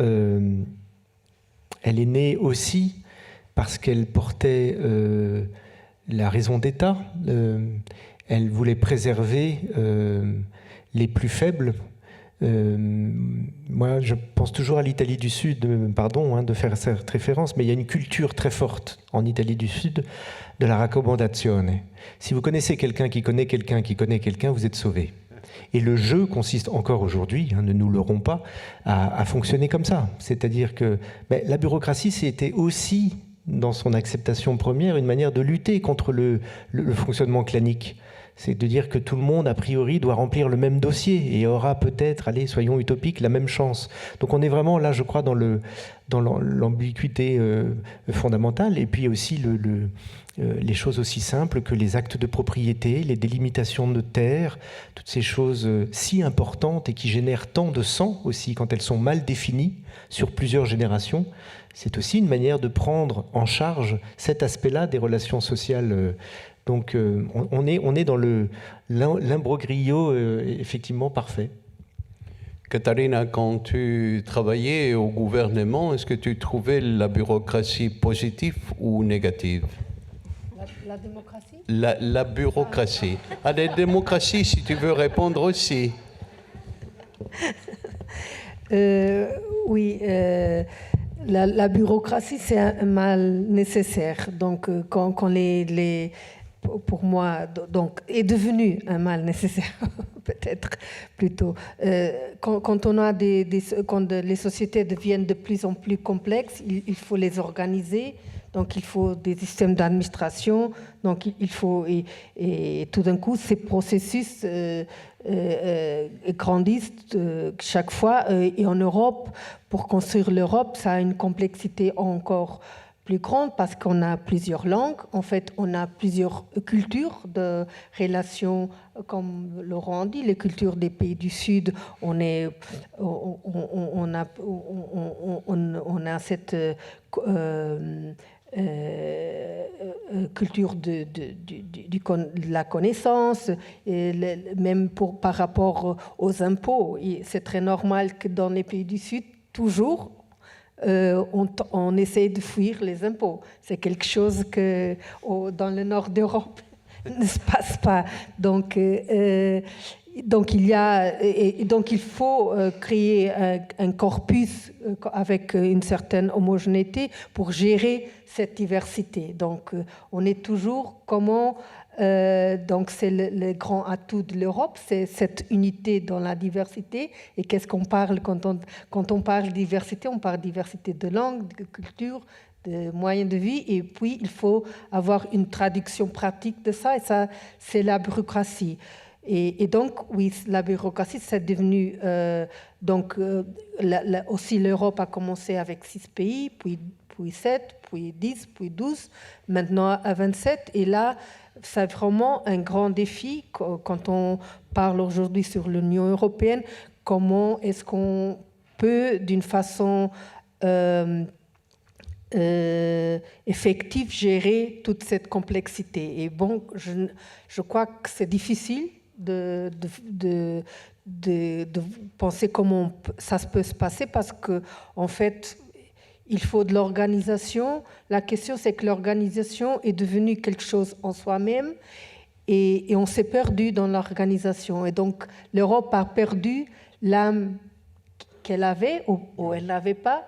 elle est née aussi parce qu'elle portait la raison d'État. Elle voulait préserver les plus faibles. Moi, je pense toujours à l'Italie du Sud, pardon de faire cette référence, mais il y a une culture très forte en Italie du Sud de la raccomandazione. Si vous connaissez quelqu'un qui connaît quelqu'un qui connaît quelqu'un, vous êtes sauvé. Et le jeu consiste encore aujourd'hui, ne nous leurrons pas, à fonctionner comme ça. C'est-à-dire que la bureaucratie, c'était aussi, dans son acceptation première, une manière de lutter contre le fonctionnement clanique. C'est de dire que tout le monde, a priori, doit remplir le même dossier et aura peut-être, allez, soyons utopiques, la même chance. Donc on est vraiment là, je crois, dans l'ambiguïté fondamentale, et puis aussi les choses aussi simples que les actes de propriété, les délimitations de terre, toutes ces choses si importantes et qui génèrent tant de sang aussi quand elles sont mal définies sur plusieurs générations. C'est aussi une manière de prendre en charge cet aspect-là des relations sociales. Donc on est dans l'imbroglio effectivement parfait. Katharina, quand tu travaillais au gouvernement, est-ce que tu trouvais la bureaucratie positive ou négative? La démocratie? La bureaucratie. La démocratie, si tu veux répondre aussi. Oui, la bureaucratie, c'est un mal nécessaire. Donc, quand pour moi, donc, est devenu un mal nécessaire, peut-être plutôt. Quand on a quand les sociétés deviennent de plus en plus complexes, il faut les organiser. Donc, il faut des systèmes d'administration. Donc, il faut et tout d'un coup, ces processus grandissent chaque fois. Et en Europe, pour construire l'Europe, ça a une complexité encore plus grande parce qu'on a plusieurs langues. En fait, on a plusieurs cultures de relations, comme Laurent dit, les cultures des pays du Sud. On a cette culture de la connaissance, et même par rapport aux impôts. C'est très normal que dans les pays du Sud, toujours, on essaie de fuir les impôts. C'est quelque chose que dans le nord d'Europe ne se passe pas. Donc il faut créer un corpus avec une certaine homogénéité pour gérer cette diversité. Donc on est toujours comment. Donc c'est le grand atout de l'Europe, c'est cette unité dans la diversité. Et qu'est-ce qu'on parle quand on parle de diversité? On parle de diversité de langue, de culture, de moyens de vie. Et puis il faut avoir une traduction pratique de ça. Et ça, c'est la bureaucratie. Et donc, oui, la bureaucratie, c'est devenu... aussi, l'Europe a commencé avec 6 pays, puis 7, puis 10, puis 12, maintenant à 27. Et là, c'est vraiment un grand défi quand on parle aujourd'hui sur l'Union européenne. Comment est-ce qu'on peut, d'une façon effective, gérer toute cette complexité? Et bon, je crois que c'est difficile de penser comment ça peut se passer parce que en fait il faut de l'organisation. La question c'est que l'organisation est devenue quelque chose en soi-même et on s'est perdu dans l'organisation, et donc l'Europe a perdu l'âme qu'elle avait ou elle n'avait pas.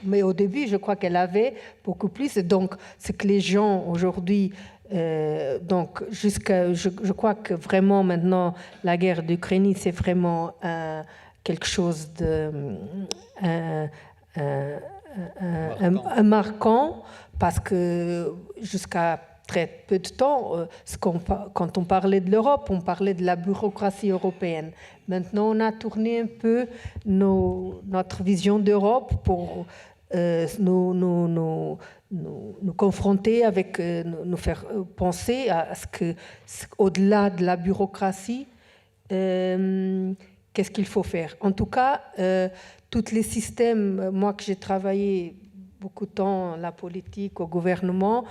Mais au début, je crois qu'elle avait beaucoup plus. Et donc, ce que les gens aujourd'hui... donc, je crois que vraiment maintenant, la guerre d'Ukraine, c'est vraiment quelque chose de marquant, parce que jusqu'à très peu de temps, quand on parlait de l'Europe, on parlait de la bureaucratie européenne. Maintenant, on a tourné un peu notre vision d'Europe pour nous confronter avec, nous faire penser à ce que, au-delà de la bureaucratie, qu'est-ce qu'il faut faire. En tout cas, tous les systèmes, moi que j'ai travaillé beaucoup de temps, la politique, au gouvernement,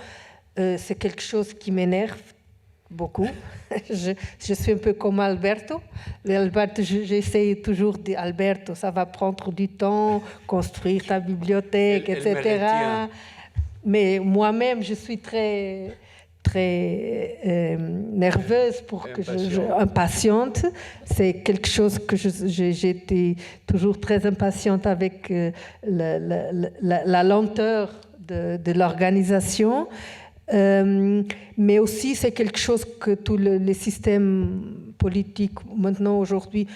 c'est quelque chose qui m'énerve beaucoup. Je suis un peu comme Alberto. Alberto, j'essaye toujours de dire, Alberto, ça va prendre du temps, construire ta bibliothèque, etc. Mais moi-même, je suis très nerveuse impatiente. C'est quelque chose que j'étais toujours très impatiente avec la lenteur de l'organisation. Mais aussi, c'est quelque chose que tous les systèmes politiques maintenant, aujourd'hui,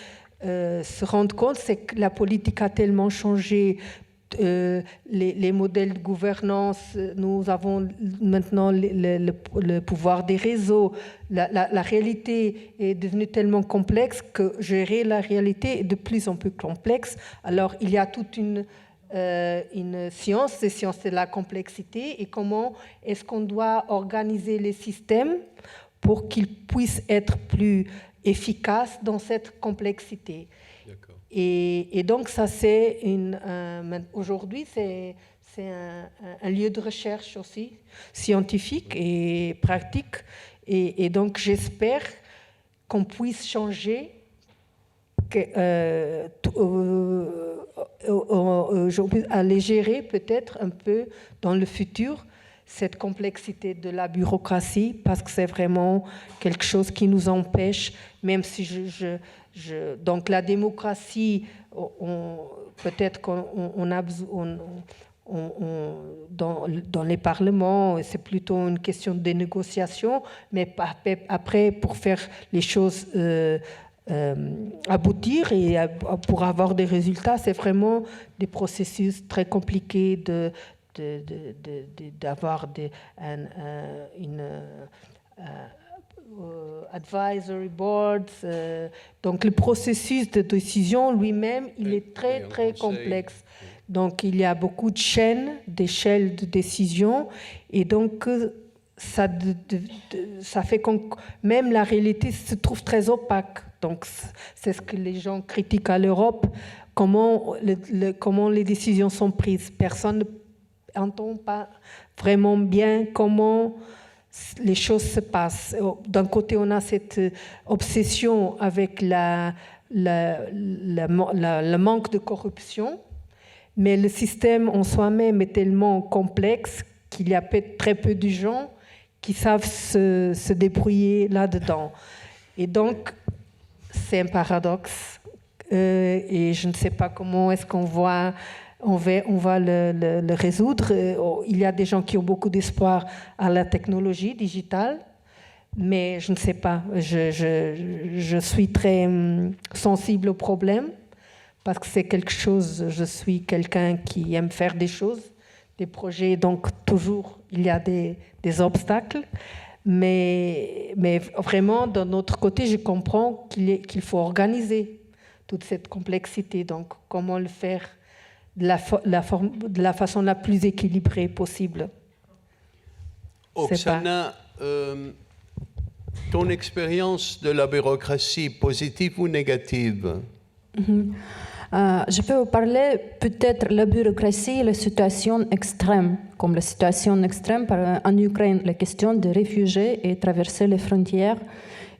se rendent compte, c'est que la politique a tellement changé. Les modèles de gouvernance, nous avons maintenant le pouvoir des réseaux. La réalité est devenue tellement complexe que gérer la réalité est de plus en plus complexe. Alors, il y a toute une science, c'est science de la complexité, et comment est-ce qu'on doit organiser les systèmes pour qu'ils puissent être plus efficaces dans cette complexité. Et donc ça, c'est aujourd'hui, c'est un lieu de recherche aussi, scientifique et pratique. Et donc j'espère qu'on puisse changer, aller gérer peut-être un peu dans le futur cette complexité de la bureaucratie, parce que c'est vraiment quelque chose qui nous empêche, même si donc la démocratie, peut-être qu'on a besoin, dans les parlements, c'est plutôt une question de négociation, mais après, pour faire les choses aboutir et pour avoir des résultats, c'est vraiment des processus très compliqués d'avoir une advisory boards. Donc le processus de décision lui-même, il est très très complexe. Donc il y a beaucoup de chaînes, d'échelles de décision, et donc ça fait que même la réalité se trouve très opaque. Donc c'est ce que les gens critiquent à l'Europe, comment les décisions sont prises. Personne n'entend pas vraiment bien comment les choses se passent. D'un côté, on a cette obsession avec le manque de corruption, mais le système en soi-même est tellement complexe qu'il y a très peu de gens qui savent se débrouiller là-dedans. Et donc, c'est un paradoxe. Et je ne sais pas comment est-ce qu'on va le résoudre. Il y a des gens qui ont beaucoup d'espoir à la technologie digitale, mais je ne sais pas. Je suis très sensible au problème, parce que c'est quelque chose, je suis quelqu'un qui aime faire des choses, des projets, donc toujours il y a des obstacles. Mais vraiment, d'un autre côté, je comprends qu'il faut organiser toute cette complexité. Donc, comment le faire de la façon la plus équilibrée possible. Oksana, ton expérience de la bureaucratie, positive ou négative? Je peux vous parler peut-être de la bureaucratie et la situation extrême, comme la situation extrême en Ukraine, la question des réfugiés et traverser les frontières.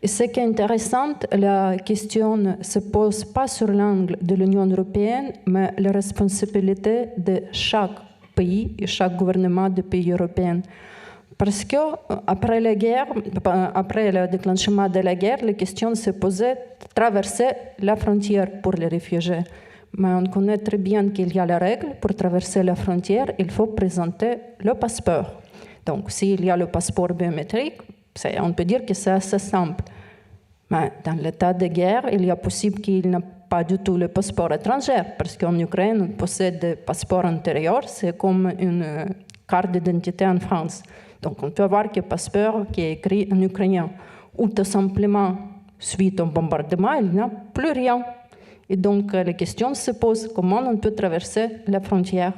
Et ce qui est intéressant, la question ne se pose pas sur l'angle de l'Union européenne, mais la responsabilité de chaque pays et chaque gouvernement du pays européen. Parce que après la guerre, après le déclenchement de la guerre, la question se posait de traverser la frontière pour les réfugiés. Mais on connaît très bien qu'il y a la règle, pour traverser la frontière, il faut présenter le passeport. Donc, s'il y a le passeport biométrique, on peut dire que c'est assez simple. Mais dans l'état de guerre, il y a possible qu'il n'ait pas du tout le passeport étranger, parce qu'en Ukraine, on possède des passeports intérieurs, c'est comme une carte d'identité en France. Donc, on peut avoir que passeport qui est écrit en ukrainien, ou tout simplement, suite au bombardement, il n'y a plus rien. Et donc, la question se pose, comment on peut traverser la frontière?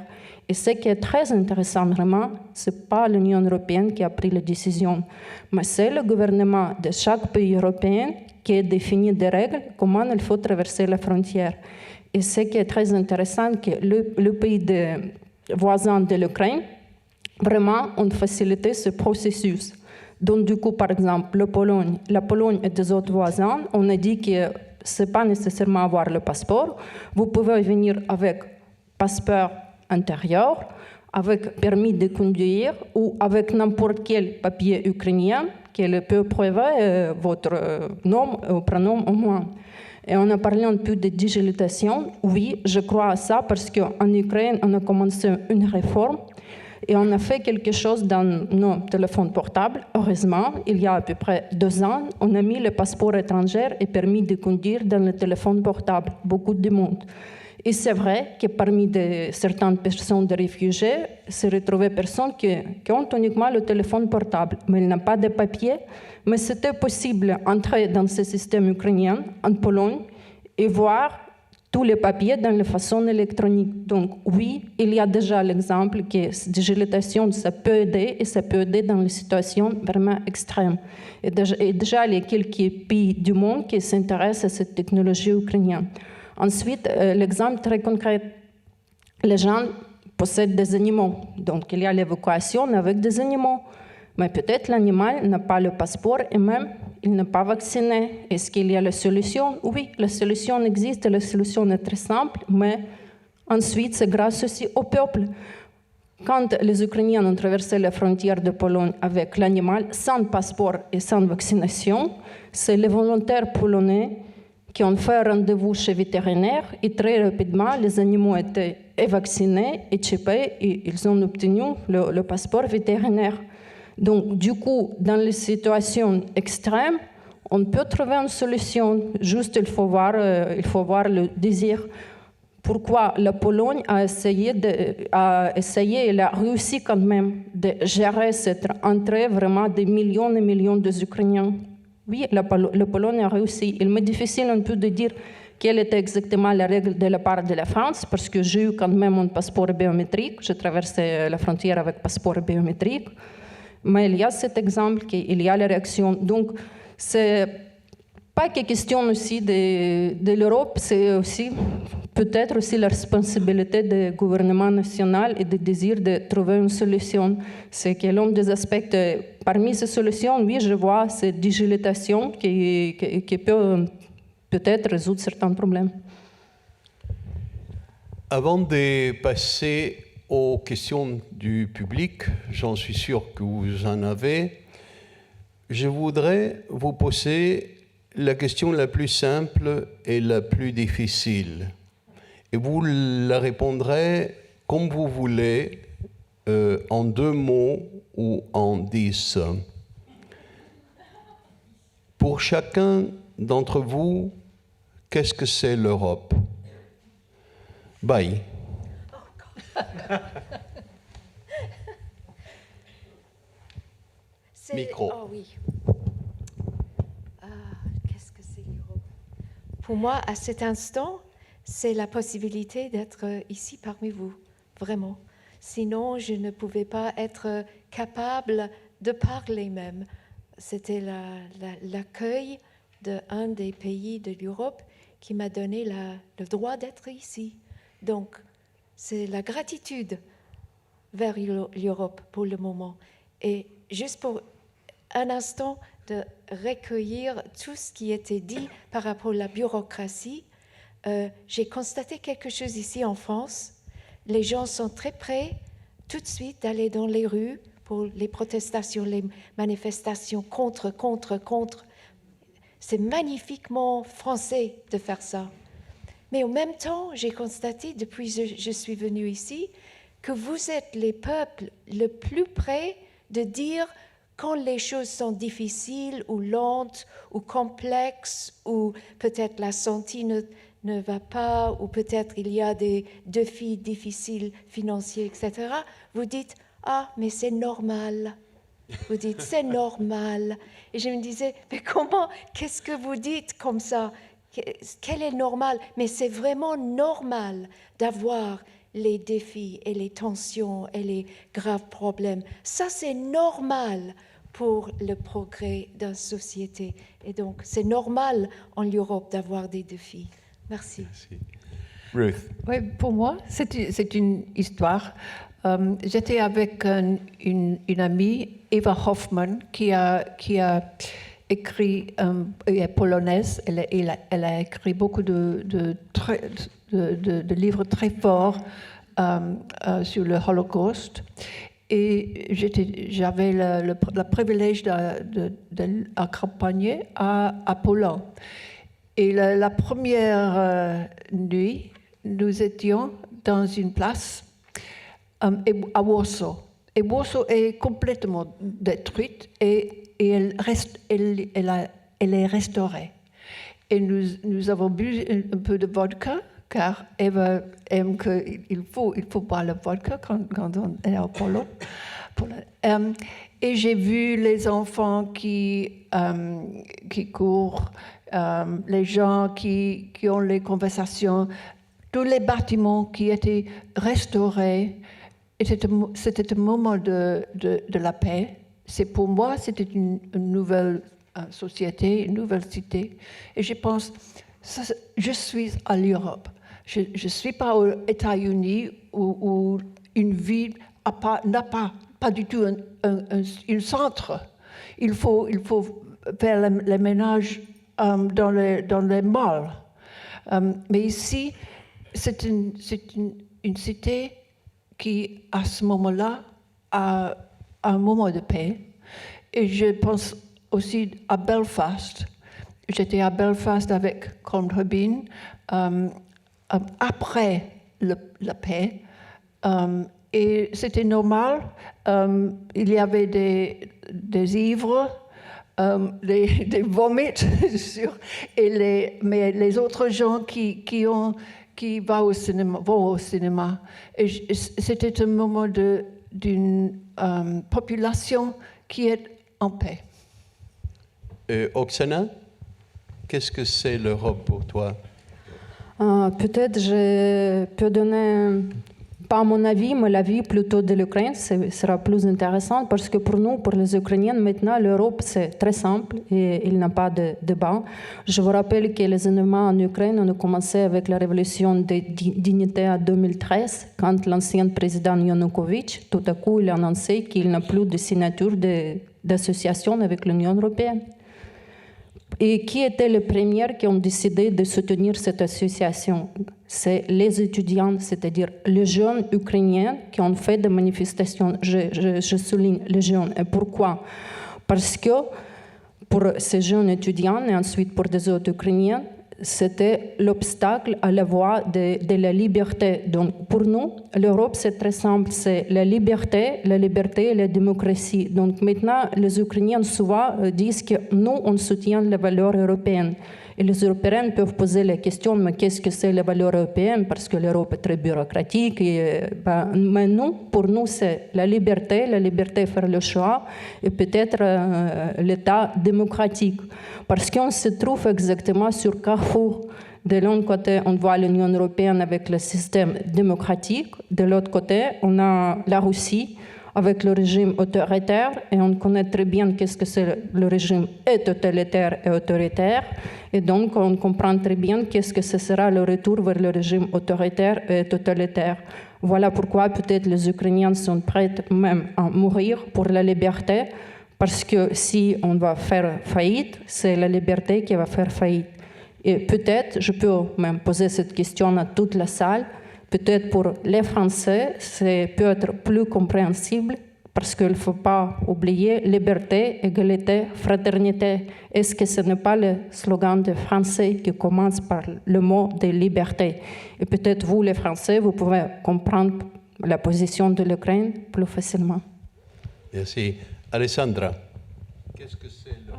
Et ce qui est très intéressant, vraiment, ce n'est pas l'Union européenne qui a pris la décision, mais c'est le gouvernement de chaque pays européen qui a défini des règles, comment il faut traverser la frontière. Et ce qui est très intéressant, que le pays voisin de l'Ukraine, vraiment, ont facilité ce processus. Donc, du coup, par exemple, la Pologne et des autres voisins, on a dit que ce n'est pas nécessairement avoir le passeport. Vous pouvez venir avec passeport intérieur, avec permis de conduire ou avec n'importe quel papier ukrainien qui peut prouver votre nom ou prénom au moins. Et on a parlé un peu de digitalisation. Oui, je crois à ça parce qu'en Ukraine, on a commencé une réforme et on a fait quelque chose dans nos téléphones portables. Heureusement, il y a à peu près 2 ans, on a mis le passeport étranger et permis de conduire dans le téléphone portable. Beaucoup de monde. Et c'est vrai que parmi certaines personnes de réfugiés, se retrouvaient personnes qui ont uniquement le téléphone portable, mais ils n'ont pas de papier. Mais c'était possible d'entrer dans ce système ukrainien, en Pologne, et voir tous les papiers dans la façon électronique. Donc oui, il y a déjà l'exemple que la digitalisation, ça peut aider, et ça peut aider dans les situations vraiment extrêmes. Et déjà, il y a quelques pays du monde qui s'intéressent à cette technologie ukrainienne. Ensuite, l'exemple très concret, les gens possèdent des animaux, donc il y a l'évacuation avec des animaux, mais peut-être l'animal n'a pas le passeport et même il n'est pas vacciné. Est-ce qu'il y a la solution? Oui, la solution existe, la solution est très simple, mais ensuite c'est grâce aussi au peuple. Quand les Ukrainiens ont traversé la frontière de Pologne avec l'animal sans passeport et sans vaccination, c'est les volontaires polonais qui ont fait un rendez-vous chez vétérinaire et très rapidement, les animaux étaient vaccinés et chippés et ils ont obtenu le passeport vétérinaire. Donc, du coup, dans les situations extrêmes, on peut trouver une solution. Juste, il faut voir le désir. Pourquoi la Pologne a essayé, elle a réussi quand même de gérer cette entrée vraiment des millions et millions d'Ukrainiens. Oui, la Pologne a réussi. Il m'est difficile un peu de dire quelle était exactement la règle de la part de la France, parce que j'ai eu quand même un passeport biométrique. J'ai traversé la frontière avec passeport biométrique. Mais il y a cet exemple qu'il y a la réaction. Donc, c'est pas que question aussi de l'Europe, c'est aussi peut-être aussi la responsabilité du gouvernement national et le désir de trouver une solution. C'est que l'un des aspects, parmi ces solutions, oui, je vois cette digitalisation qui peut peut-être résoudre certains problèmes. Avant de passer aux questions du public, j'en suis sûr que vous en avez, je voudrais vous poser la question la plus simple et la plus difficile. Et vous la répondrez comme vous voulez, en 2 mots ou en 10. Pour chacun d'entre vous, qu'est-ce que c'est l'Europe? Bye. Micro. Oh oui. Qu'est-ce que c'est l'Europe? Pour moi, à cet instant, c'est la possibilité d'être ici parmi vous, vraiment. Sinon, je ne pouvais pas être capable de parler même. C'était l'accueil d'un des pays de l'Europe qui m'a donné le droit d'être ici. Donc, c'est la gratitude vers l'Europe pour le moment. Et juste pour un instant de recueillir tout ce qui était dit par rapport à la bureaucratie, j'ai constaté quelque chose ici en France. Les gens sont très prêts tout de suite d'aller dans les rues pour les protestations, les manifestations contre. C'est magnifiquement français de faire ça. Mais en même temps, j'ai constaté depuis que je suis venue ici que vous êtes les peuples le plus près de dire quand les choses sont difficiles ou lentes ou complexes ou peut-être la santé ne va pas ou peut-être il y a des défis difficiles financiers, etc. Vous dites « Ah, mais c'est normal ». Vous dites « C'est normal ». Et je me disais « Mais comment, qu'est-ce que vous dites comme ça ? Quel est normal ?» Mais c'est vraiment normal d'avoir les défis et les tensions et les graves problèmes. Ça, c'est normal pour le progrès d'une société. Et donc, c'est normal en Europe d'avoir des défis. Merci. Ruth. Oui, pour moi, c'est une histoire. J'étais avec une amie, Eva Hoffman, qui a écrit, elle est polonaise, elle a écrit beaucoup de livres très forts sur le Holocauste. Et j'avais le privilège d'accompagner à Pologne. Et la première nuit, nous étions dans une place à Warsaw. Et Warsaw est complètement détruite et elle est restaurée. Et nous avons bu un peu de vodka, car Eva aime qu'il faut boire le vodka quand on est à Pologne. Et j'ai vu les enfants qui courent, les gens qui ont les conversations, tous les bâtiments qui étaient restaurés. C'était un moment de la paix. Pour moi, c'était une nouvelle société, une nouvelle cité. Et je pense, je suis à l'Europe. Je ne suis pas aux États-Unis où une ville n'a pas du tout un centre. Il faut faire les ménages dans les malls. Mais ici, c'est une cité qui, à ce moment-là, a un moment de paix. Et je pense aussi à Belfast. J'étais à Belfast avec Colm Tóibín après la paix. Et c'était normal. Il y avait des ivres, des vomits, mais les autres gens qui vont au cinéma. Et c'était un moment d'une population qui est en paix. Oksana, qu'est-ce que c'est l'Europe pour toi? Peut-être je peux donner, pas mon avis, mais l'avis plutôt de l'Ukraine, ce sera plus intéressant parce que pour nous, pour les Ukrainiens, maintenant, l'Europe, c'est très simple et il n'y a pas de débat. Je vous rappelle que les événements en Ukraine ont commencé avec la révolution de dignité en 2013, quand l'ancien président Yanukovych, tout à coup, il a annoncé qu'il n'a plus de signature d'association avec l'Union européenne. Et qui étaient les premiers qui ont décidé de soutenir cette association? C'est les étudiants, c'est-à-dire les jeunes ukrainiens qui ont fait des manifestations. Je souligne les jeunes. Et pourquoi? Parce que pour ces jeunes étudiants et ensuite pour des autres Ukrainiens, c'était l'obstacle à la voie de la liberté. Donc pour nous, l'Europe, c'est très simple, c'est la liberté et la démocratie. Donc maintenant, les Ukrainiens souvent disent que nous, on soutient les valeurs européennes. Et les Européens peuvent poser la question, mais qu'est-ce que c'est les valeurs européennes? Parce que l'Europe est très bureaucratique. Mais nous, pour nous, c'est la liberté de faire le choix et peut-être l'État démocratique. Parce qu'on se trouve exactement sur Carrefour. De l'un côté, on voit l'Union européenne avec le système démocratique. De l'autre côté, on a la Russie avec le régime autoritaire. Et on connaît très bien qu'est-ce que c'est le régime totalitaire et autoritaire. Et donc, on comprend très bien qu'est-ce que ce sera le retour vers le régime autoritaire et totalitaire. Voilà pourquoi peut-être les Ukrainiens sont prêts même à mourir pour la liberté. Parce que si on va faire faillite, c'est la liberté qui va faire faillite. Et peut-être, je peux même poser cette question à toute la salle, peut-être pour les Français, c'est peut être plus compréhensible Parce qu'il ne faut pas oublier liberté, égalité, fraternité. Est-ce que ce n'est pas le slogan des Français qui commence par le mot de liberté? Et peut-être vous, les Français, vous pouvez comprendre la position de l'Ukraine plus facilement. Merci. Alessandra, qu'est-ce que c'est le...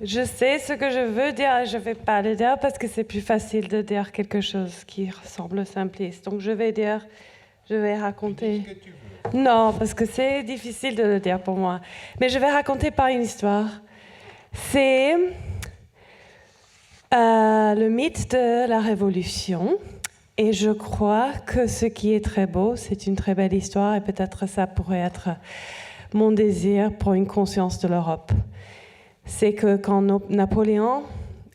Je sais ce que je veux dire et je ne vais pas le dire parce que c'est plus facile de dire quelque chose qui ressemble simpliste. Donc je vais raconter... Non, parce que c'est difficile de le dire pour moi. Mais je vais raconter par une histoire. C'est le mythe de la Révolution. Et je crois que ce qui est très beau, c'est une très belle histoire et peut-être ça pourrait être mon désir pour une conscience de l'Europe. C'est que quand Napoléon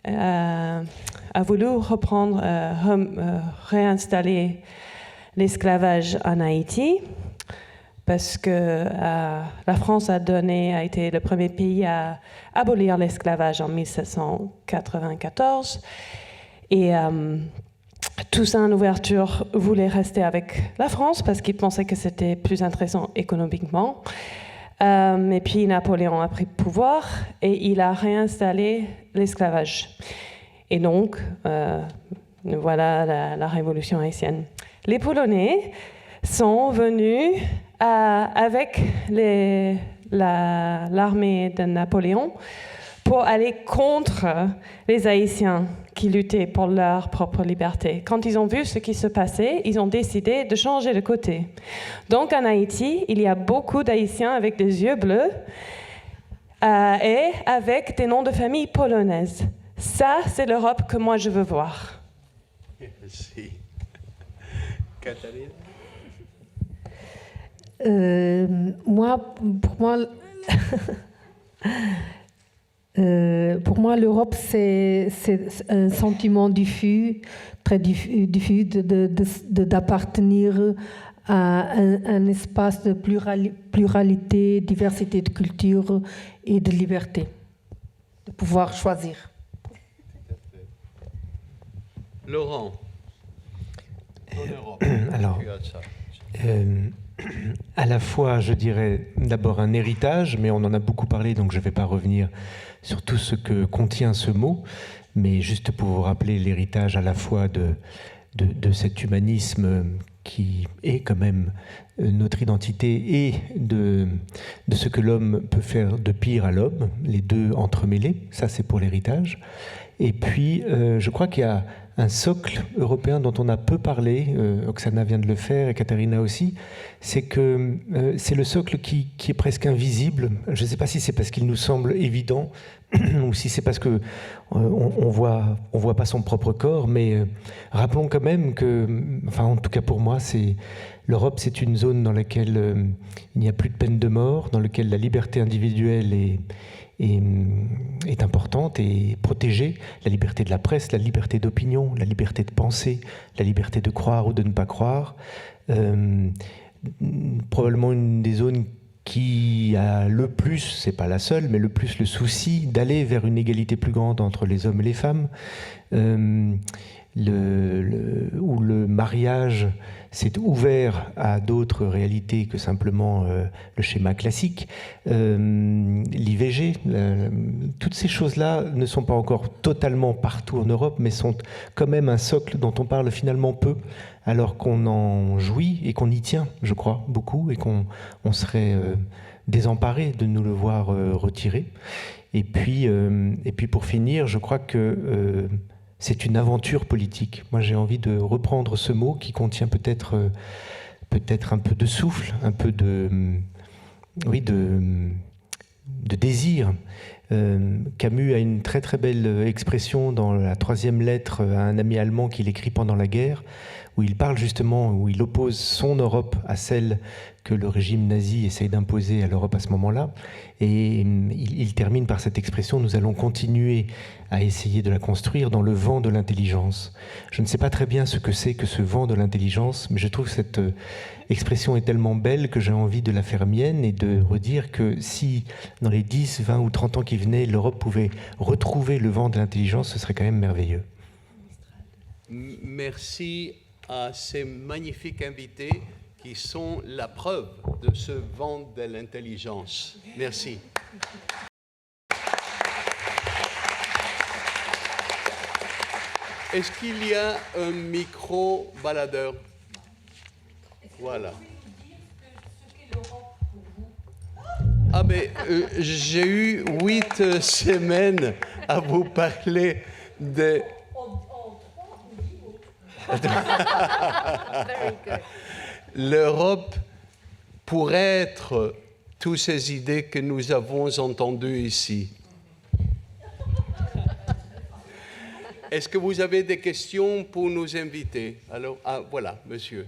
a voulu réinstaller l'esclavage en Haïti, parce que la France a été le premier pays à abolir l'esclavage en 1794, et Toussaint Louverture voulait rester avec la France parce qu'il pensait que c'était plus intéressant économiquement. Et puis Napoléon a pris le pouvoir et il a réinstallé l'esclavage. Et donc, voilà la révolution haïtienne. Les Polonais sont venus avec l'armée de Napoléon pour aller contre les Haïtiens qui luttaient pour leur propre liberté. Quand ils ont vu ce qui se passait, ils ont décidé de changer de côté. Donc en Haïti, il y a beaucoup d'Haïtiens avec des yeux bleus et avec des noms de famille polonaises. Ça, c'est l'Europe que moi je veux voir. Merci. Katharina? Pour moi, l'Europe, c'est un sentiment diffus, très diffus d'appartenir à un espace de pluralité, diversité de culture et de liberté, de pouvoir choisir. Laurent, en Europe, Alors, tu as ça. à la fois, je dirais, d'abord un héritage, mais on en a beaucoup parlé, donc je ne vais pas revenir sur tout ce que contient ce mot, mais juste pour vous rappeler l'héritage à la fois de cet humanisme qui est quand même notre identité et de ce que l'homme peut faire de pire à l'homme, les deux entremêlés, ça c'est pour l'héritage. Et puis, je crois qu'il y a un socle européen dont on a peu parlé, Oksana vient de le faire et Katharina aussi, c'est que c'est le socle qui est presque invisible. Je ne sais pas si c'est parce qu'il nous semble évident ou si c'est parce que on voit pas son propre corps, mais rappelons quand même que, enfin en tout cas pour moi, l'Europe, c'est une zone dans laquelle il n'y a plus de peine de mort, dans laquelle la liberté individuelle est importante et protégée, la liberté de la presse, la liberté d'opinion, la liberté de penser, la liberté de croire ou de ne pas croire. Probablement une des zones qui a le plus, c'est pas la seule, mais le plus le souci d'aller vers une égalité plus grande entre les hommes et les femmes, où le mariage s'est ouvert à d'autres réalités que simplement le schéma classique, l'IVG, toutes ces choses-là ne sont pas encore totalement partout en Europe, mais sont quand même un socle dont on parle finalement peu, alors qu'on en jouit et qu'on y tient, je crois, beaucoup, et qu'on serait désemparé de nous le voir retirer. Et puis pour finir, je crois que c'est une aventure politique. Moi, j'ai envie de reprendre ce mot qui contient peut-être un peu de souffle, un peu de désir. Camus a une très très belle expression dans la 3e lettre à un ami allemand qu'il écrit pendant la guerre, où il parle justement, où il oppose son Europe à celle que le régime nazi essaye d'imposer à l'Europe à ce moment-là. Et il termine par cette expression: nous allons continuer à essayer de la construire dans le vent de l'intelligence. Je ne sais pas très bien ce que c'est que ce vent de l'intelligence, mais je trouve que cette expression est tellement belle que j'ai envie de la faire mienne et de redire que si dans les 10, 20 ou 30 ans qui venaient, l'Europe pouvait retrouver le vent de l'intelligence, ce serait quand même merveilleux. Merci à ces magnifiques invités qui sont la preuve de ce vent de l'intelligence. Merci. Est-ce qu'il y a un micro baladeur? Voilà. Ah ben, j'ai eu 8 semaines à vous parler de... L'Europe pourrait être toutes ces idées que nous avons entendues ici. Est-ce que vous avez des questions pour nous inviter? Alors, voilà, monsieur.